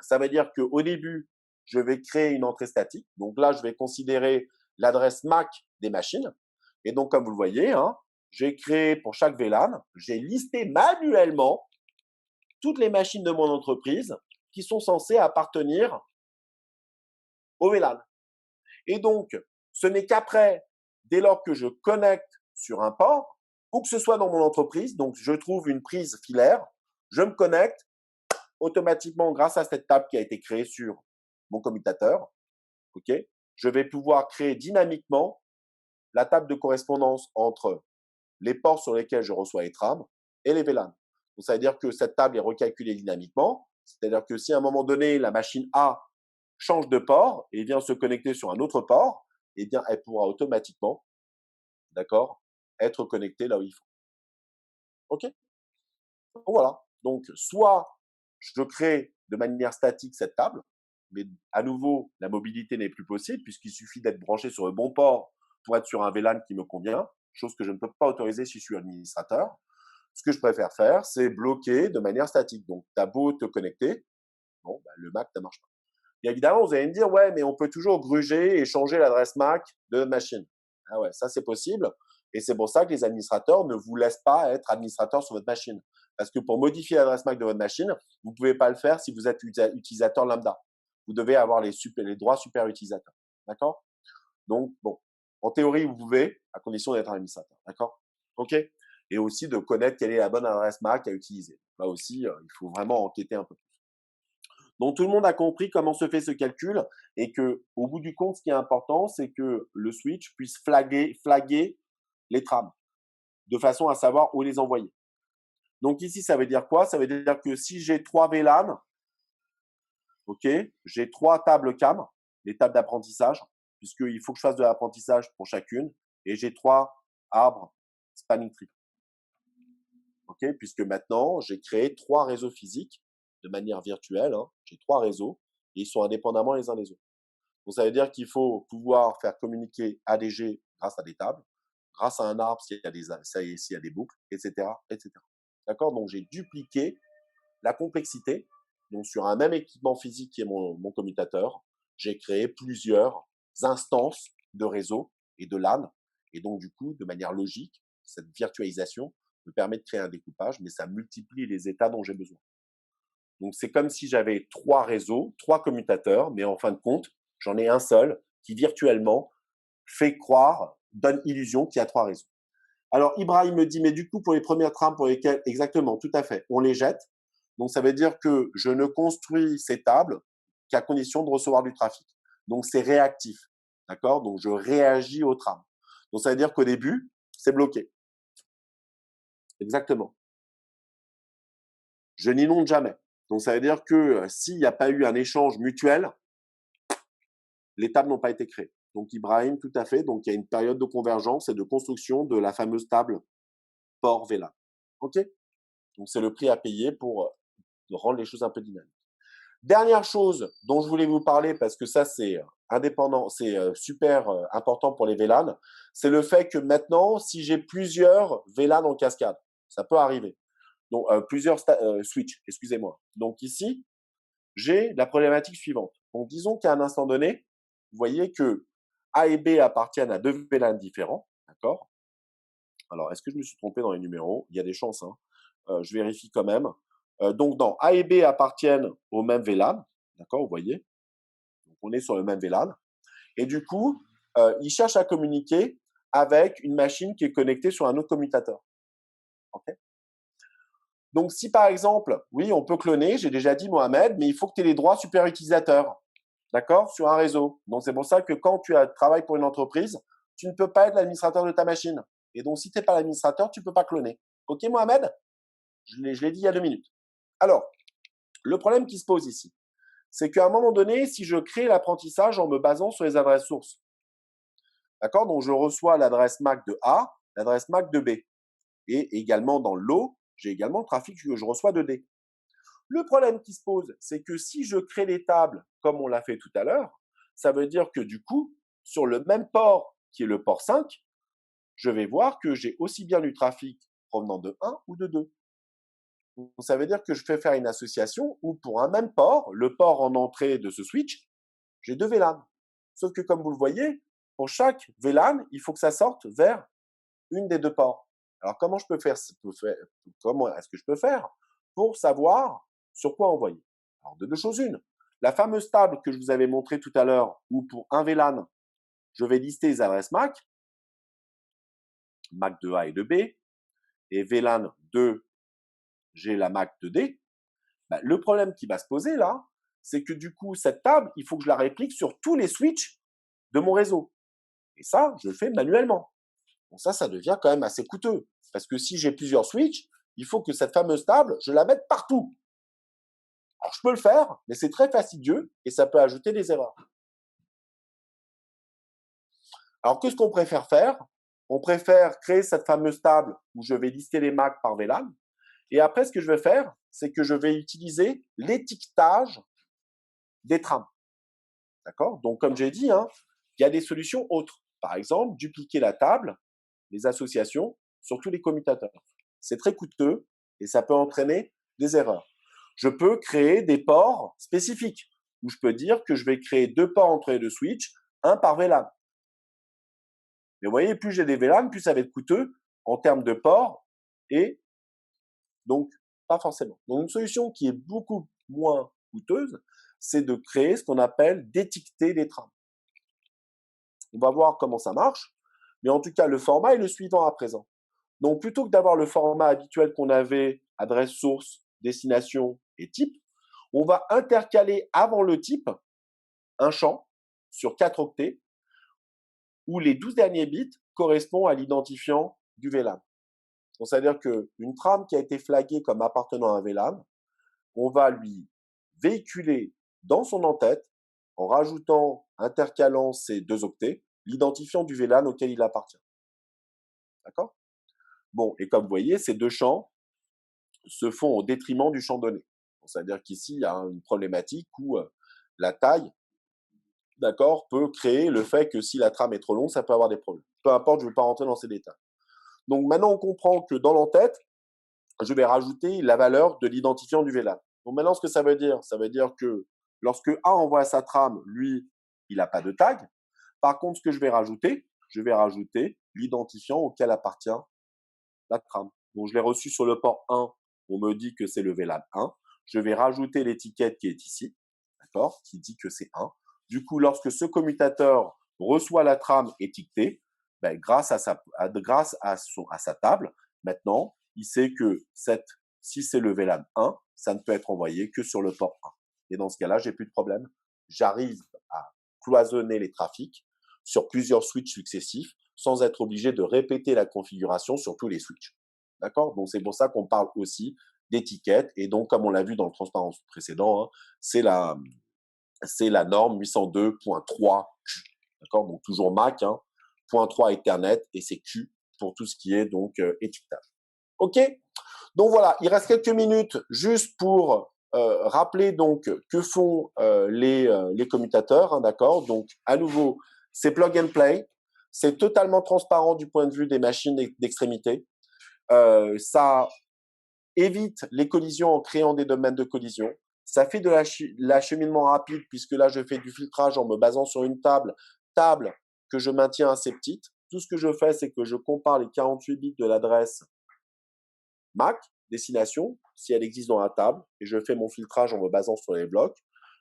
Ça veut dire qu'au début, je vais créer une entrée statique. Donc là, je vais considérer l'adresse MAC des machines. Et donc, comme vous le voyez, hein, j'ai créé pour chaque VLAN, j'ai listé manuellement toutes les machines de mon entreprise qui sont censées appartenir au VLAN. Et donc, ce n'est qu'après, dès lors que je connecte sur un port, ou que ce soit dans mon entreprise, donc je trouve une prise filaire, je me connecte automatiquement grâce à cette table qui a été créée sur mon commutateur. Ok, je vais pouvoir créer dynamiquement la table de correspondance entre les ports sur lesquels je reçois les trames et les VLAN. Donc, ça veut dire que cette table est recalculée dynamiquement. C'est-à-dire que si à un moment donné, la machine A change de port et vient se connecter sur un autre port, eh bien, elle pourra automatiquement, d'accord, être connectée là où il faut. OK? Donc, voilà. Donc, soit je crée de manière statique cette table, mais à nouveau, la mobilité n'est plus possible puisqu'il suffit d'être branché sur le bon port pour être sur un VLAN qui me convient, chose que je ne peux pas autoriser si je suis administrateur. Ce que je préfère faire, c'est bloquer de manière statique. Donc, tu as beau te connecter, bon, bah, le MAC ne marche pas. Et évidemment, vous allez me dire, ouais, mais on peut toujours gruger et changer l'adresse MAC de notre machine. Ah ouais, ça c'est possible. Et c'est pour ça que les administrateurs ne vous laissent pas être administrateur sur votre machine. Parce que pour modifier l'adresse MAC de votre machine, vous ne pouvez pas le faire si vous êtes utilisateur lambda. Vous devez avoir les droits super utilisateurs. D'accord? Donc, bon, en théorie, vous pouvez, à condition d'être un administrateur. D'accord? OK? Et aussi de connaître quelle est la bonne adresse MAC à utiliser. Là aussi, il faut vraiment enquêter un peu plus. Donc, tout le monde a compris comment se fait ce calcul et que, au bout du compte, ce qui est important, c'est que le switch puisse flaguer les trames de façon à savoir où les envoyer. Donc, ici, ça veut dire quoi? Ça veut dire que si j'ai 3 VLAN, OK, j'ai 3 tables CAM, les tables d'apprentissage, puisqu'il faut que je fasse de l'apprentissage pour chacune, et j'ai 3 arbres spanning tree. OK, puisque maintenant, j'ai créé 3 réseaux physiques de manière virtuelle. Hein. J'ai 3 réseaux et ils sont indépendamment les uns des autres. Donc, ça veut dire qu'il faut pouvoir faire communiquer ADG grâce à des tables, grâce à un arbre s'il y a des boucles, etc., etc. D'accord? Donc, j'ai dupliqué la complexité. Donc, sur un même équipement physique qui est mon commutateur, j'ai créé plusieurs instances de réseau et de LAN. Et donc, du coup, de manière logique, cette virtualisation me permet de créer un découpage, mais ça multiplie les états dont j'ai besoin. Donc, c'est comme si j'avais 3 réseaux, 3 commutateurs, mais en fin de compte, j'en ai un seul qui virtuellement fait croire, donne illusion qu'il y a 3 réseaux. Alors, Ibrahim me dit, mais du coup, pour les premières trames pour lesquelles, exactement, tout à fait, on les jette. Donc, ça veut dire que je ne construis ces tables qu'à condition de recevoir du trafic. Donc, c'est réactif. D'accord? Donc, je réagis aux trames. Donc, ça veut dire qu'au début, c'est bloqué. Exactement. Je n'inonde jamais. Donc, ça veut dire que s'il n'y a pas eu un échange mutuel, les tables n'ont pas été créées. Donc, Ibrahim, tout à fait. Donc, il y a une période de convergence et de construction de la fameuse table port VLAN. OK? Donc, c'est le prix à payer pour rendre les choses un peu dynamiques. Dernière chose dont je voulais vous parler, parce que ça, c'est indépendant, c'est super important pour les VLAN, c'est le fait que maintenant, si j'ai plusieurs VLAN en cascade, ça peut arriver. Donc, plusieurs switches, excusez-moi. Donc, ici, j'ai la problématique suivante. Donc, disons qu'à un instant donné, vous voyez que A et B appartiennent à 2 VLAN différents, d'accord? Alors, est-ce que je me suis trompé dans les numéros? Il y a des chances, hein. Je vérifie quand même. Donc, dans A et B appartiennent au même VLAN, d'accord, vous voyez? Donc, on est sur le même VLAN. Et du coup, ils cherchent à communiquer avec une machine qui est connectée sur un autre commutateur. Okay. Donc, si par exemple, oui, on peut cloner, j'ai déjà dit Mohamed, mais il faut que tu aies les droits super utilisateurs, d'accord, sur un réseau. Donc, c'est pour ça que quand tu travailles pour une entreprise, tu ne peux pas être l'administrateur de ta machine. Et donc, si tu n'es pas l'administrateur, tu ne peux pas cloner. OK, Mohamed? Je l'ai dit il y a 2 minutes. Alors, le problème qui se pose ici, c'est qu'à un moment donné, si je crée l'apprentissage en me basant sur les adresses sources, d'accord, donc je reçois l'adresse MAC de A, l'adresse MAC de B. Et également dans le lot, j'ai également le trafic que je reçois de D. Le problème qui se pose, c'est que si je crée les tables comme on l'a fait tout à l'heure, ça veut dire que du coup, sur le même port qui est le port 5, je vais voir que j'ai aussi bien du trafic provenant de 1 ou de 2. Donc, ça veut dire que je fais faire une association où pour un même port, le port en entrée de ce switch, j'ai 2 VLAN. Sauf que comme vous le voyez, pour chaque VLAN, il faut que ça sorte vers une des 2 ports. Alors comment je peux faire, comment est-ce que je peux faire pour savoir sur quoi envoyer? Alors de 2 choses une. La fameuse table que je vous avais montrée tout à l'heure, où pour un VLAN, je vais lister les adresses MAC, MAC de A et de B, et VLAN 2, j'ai la MAC de D. Ben, le problème qui va se poser là, c'est que du coup, cette table, il faut que je la réplique sur tous les switches de mon réseau. Et ça, je le fais manuellement. Bon, ça devient quand même assez coûteux. Parce que si j'ai plusieurs switches, il faut que cette fameuse table, je la mette partout. Alors, je peux le faire, mais c'est très fastidieux et ça peut ajouter des erreurs. Alors, qu'est-ce qu'on préfère faire? On préfère créer cette fameuse table où je vais lister les MAC par VLAN. Et après, ce que je vais faire, c'est que je vais utiliser l'étiquetage des trames. D'accord? Donc, comme j'ai dit, hein, il y a des solutions autres. Par exemple, dupliquer la table, les associations sur tous les commutateurs. C'est très coûteux et ça peut entraîner des erreurs. Je peux créer des ports spécifiques où je peux dire que je vais créer 2 ports entre les 2 switches, un par VLAN. Mais vous voyez, plus j'ai des VLAN, plus ça va être coûteux en termes de ports et donc pas forcément. Donc une solution qui est beaucoup moins coûteuse, c'est de créer ce qu'on appelle d'étiqueter les trames. On va voir comment ça marche, mais en tout cas, le format est le suivant à présent. Donc plutôt que d'avoir le format habituel qu'on avait, adresse source, destination et type, on va intercaler avant le type un champ sur 4 octets où les 12 derniers bits correspondent à l'identifiant du VLAN. Donc, c'est-à-dire qu'une trame qui a été flaguée comme appartenant à un VLAN, on va lui véhiculer dans son en-tête, en rajoutant, intercalant ces 2 octets, l'identifiant du VLAN auquel il appartient. D'accord? Bon, et comme vous voyez, ces 2 champs se font au détriment du champ donné. C'est-à-dire qu'ici, il y a une problématique où la taille, d'accord, peut créer le fait que si la trame est trop longue, ça peut avoir des problèmes. Peu importe, je ne vais pas rentrer dans ces détails. Donc maintenant, on comprend que dans l'entête, je vais rajouter la valeur de l'identifiant du VLAN. Donc maintenant, ce que ça veut dire que lorsque A envoie sa trame, lui, il n'a pas de tag. Par contre, ce que je vais rajouter l'identifiant auquel appartient la trame. Donc je l'ai reçu sur le port 1, on me dit que c'est le VLAN 1. Je vais rajouter l'étiquette qui est ici, d'accord, qui dit que c'est 1. Du coup, lorsque ce commutateur reçoit la trame étiquetée, ben, grâce à sa table, maintenant, il sait que si c'est le VLAN 1, ça ne peut être envoyé que sur le port 1. Et dans ce cas-là, j'ai plus de problème. J'arrive à cloisonner les trafics sur plusieurs switches successifs sans être obligé de répéter la configuration sur tous les switches. D'accord? Donc, c'est pour ça qu'on parle aussi d'étiquette. Et donc, comme on l'a vu dans le transparence précédent, hein, c'est la norme 802.3Q. D'accord? Donc, toujours MAC, hein, .3 Ethernet, et c'est Q pour tout ce qui est donc étiquetage. OK? Donc voilà, il reste quelques minutes juste pour rappeler donc que font les commutateurs, hein, d'accord? Donc, à nouveau, c'est plug and play. C'est totalement transparent du point de vue des machines d'extrémité. Ça évite les collisions en créant des domaines de collision. Ça fait de l'acheminement rapide puisque là, je fais du filtrage en me basant sur une table que je maintiens assez petite. Tout ce que je fais, c'est que je compare les 48 bits de l'adresse MAC, destination, si elle existe dans la table, et je fais mon filtrage en me basant sur les blocs.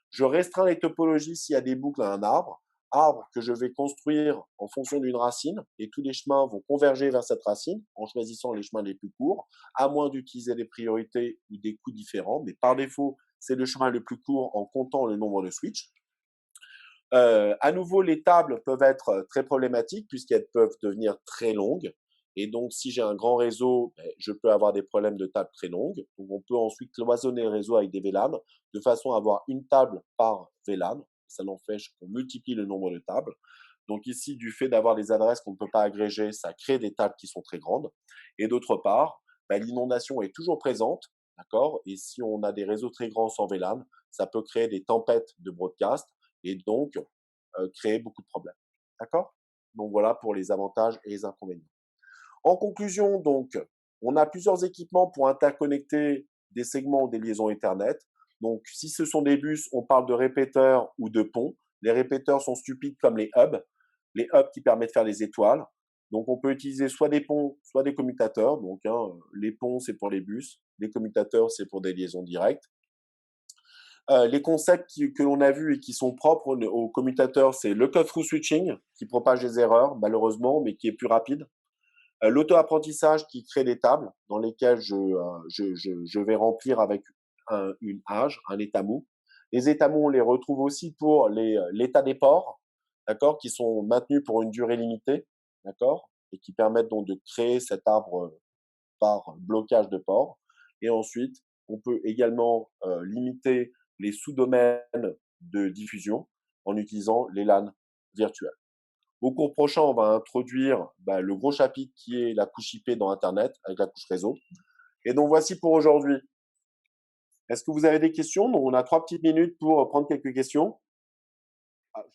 Je restreins les topologies s'il y a des boucles à un arbre que je vais construire en fonction d'une racine, et tous les chemins vont converger vers cette racine en choisissant les chemins les plus courts, à moins d'utiliser des priorités ou des coûts différents, mais par défaut, c'est le chemin le plus court en comptant le nombre de switches. À nouveau, les tables peuvent être très problématiques puisqu'elles peuvent devenir très longues. Et donc, si j'ai un grand réseau, je peux avoir des problèmes de tables très longues. Donc, on peut ensuite cloisonner le réseau avec des VLAN de façon à avoir une table par VLAN. Ça n'empêche qu'on multiplie le nombre de tables. Donc ici, du fait d'avoir des adresses qu'on ne peut pas agréger, ça crée des tables qui sont très grandes. Et d'autre part, l'inondation est toujours présente, d'accord? Et si on a des réseaux très grands sans VLAN, ça peut créer des tempêtes de broadcast et donc créer beaucoup de problèmes. D'accord? Donc voilà pour les avantages et les inconvénients. En conclusion, donc, on a plusieurs équipements pour interconnecter des segments ou des liaisons Ethernet. Donc, si ce sont des bus, on parle de répéteurs ou de ponts. Les répéteurs sont stupides comme les hubs qui permettent de faire des étoiles. Donc, on peut utiliser soit des ponts, soit des commutateurs. Donc, les ponts, c'est pour les bus. Les commutateurs, c'est pour des liaisons directes. Les concepts que l'on a vus et qui sont propres aux commutateurs, c'est le cut-through switching, qui propage des erreurs, malheureusement, mais qui est plus rapide. L'auto-apprentissage qui crée des tables dans lesquelles je vais remplir avec une âge, un état mou. Les états mous, on les retrouve aussi pour l'état des ports, d'accord, qui sont maintenus pour une durée limitée, d'accord, et qui permettent donc de créer cet arbre par blocage de port. Et ensuite, on peut également limiter les sous-domaines de diffusion en utilisant les LAN virtuels. Au cours prochain, on va introduire le gros chapitre qui est la couche IP dans Internet avec la couche réseau. Et donc voici pour aujourd'hui. Est-ce que vous avez des questions? Donc, on a 3 petites minutes pour prendre quelques questions. Ah,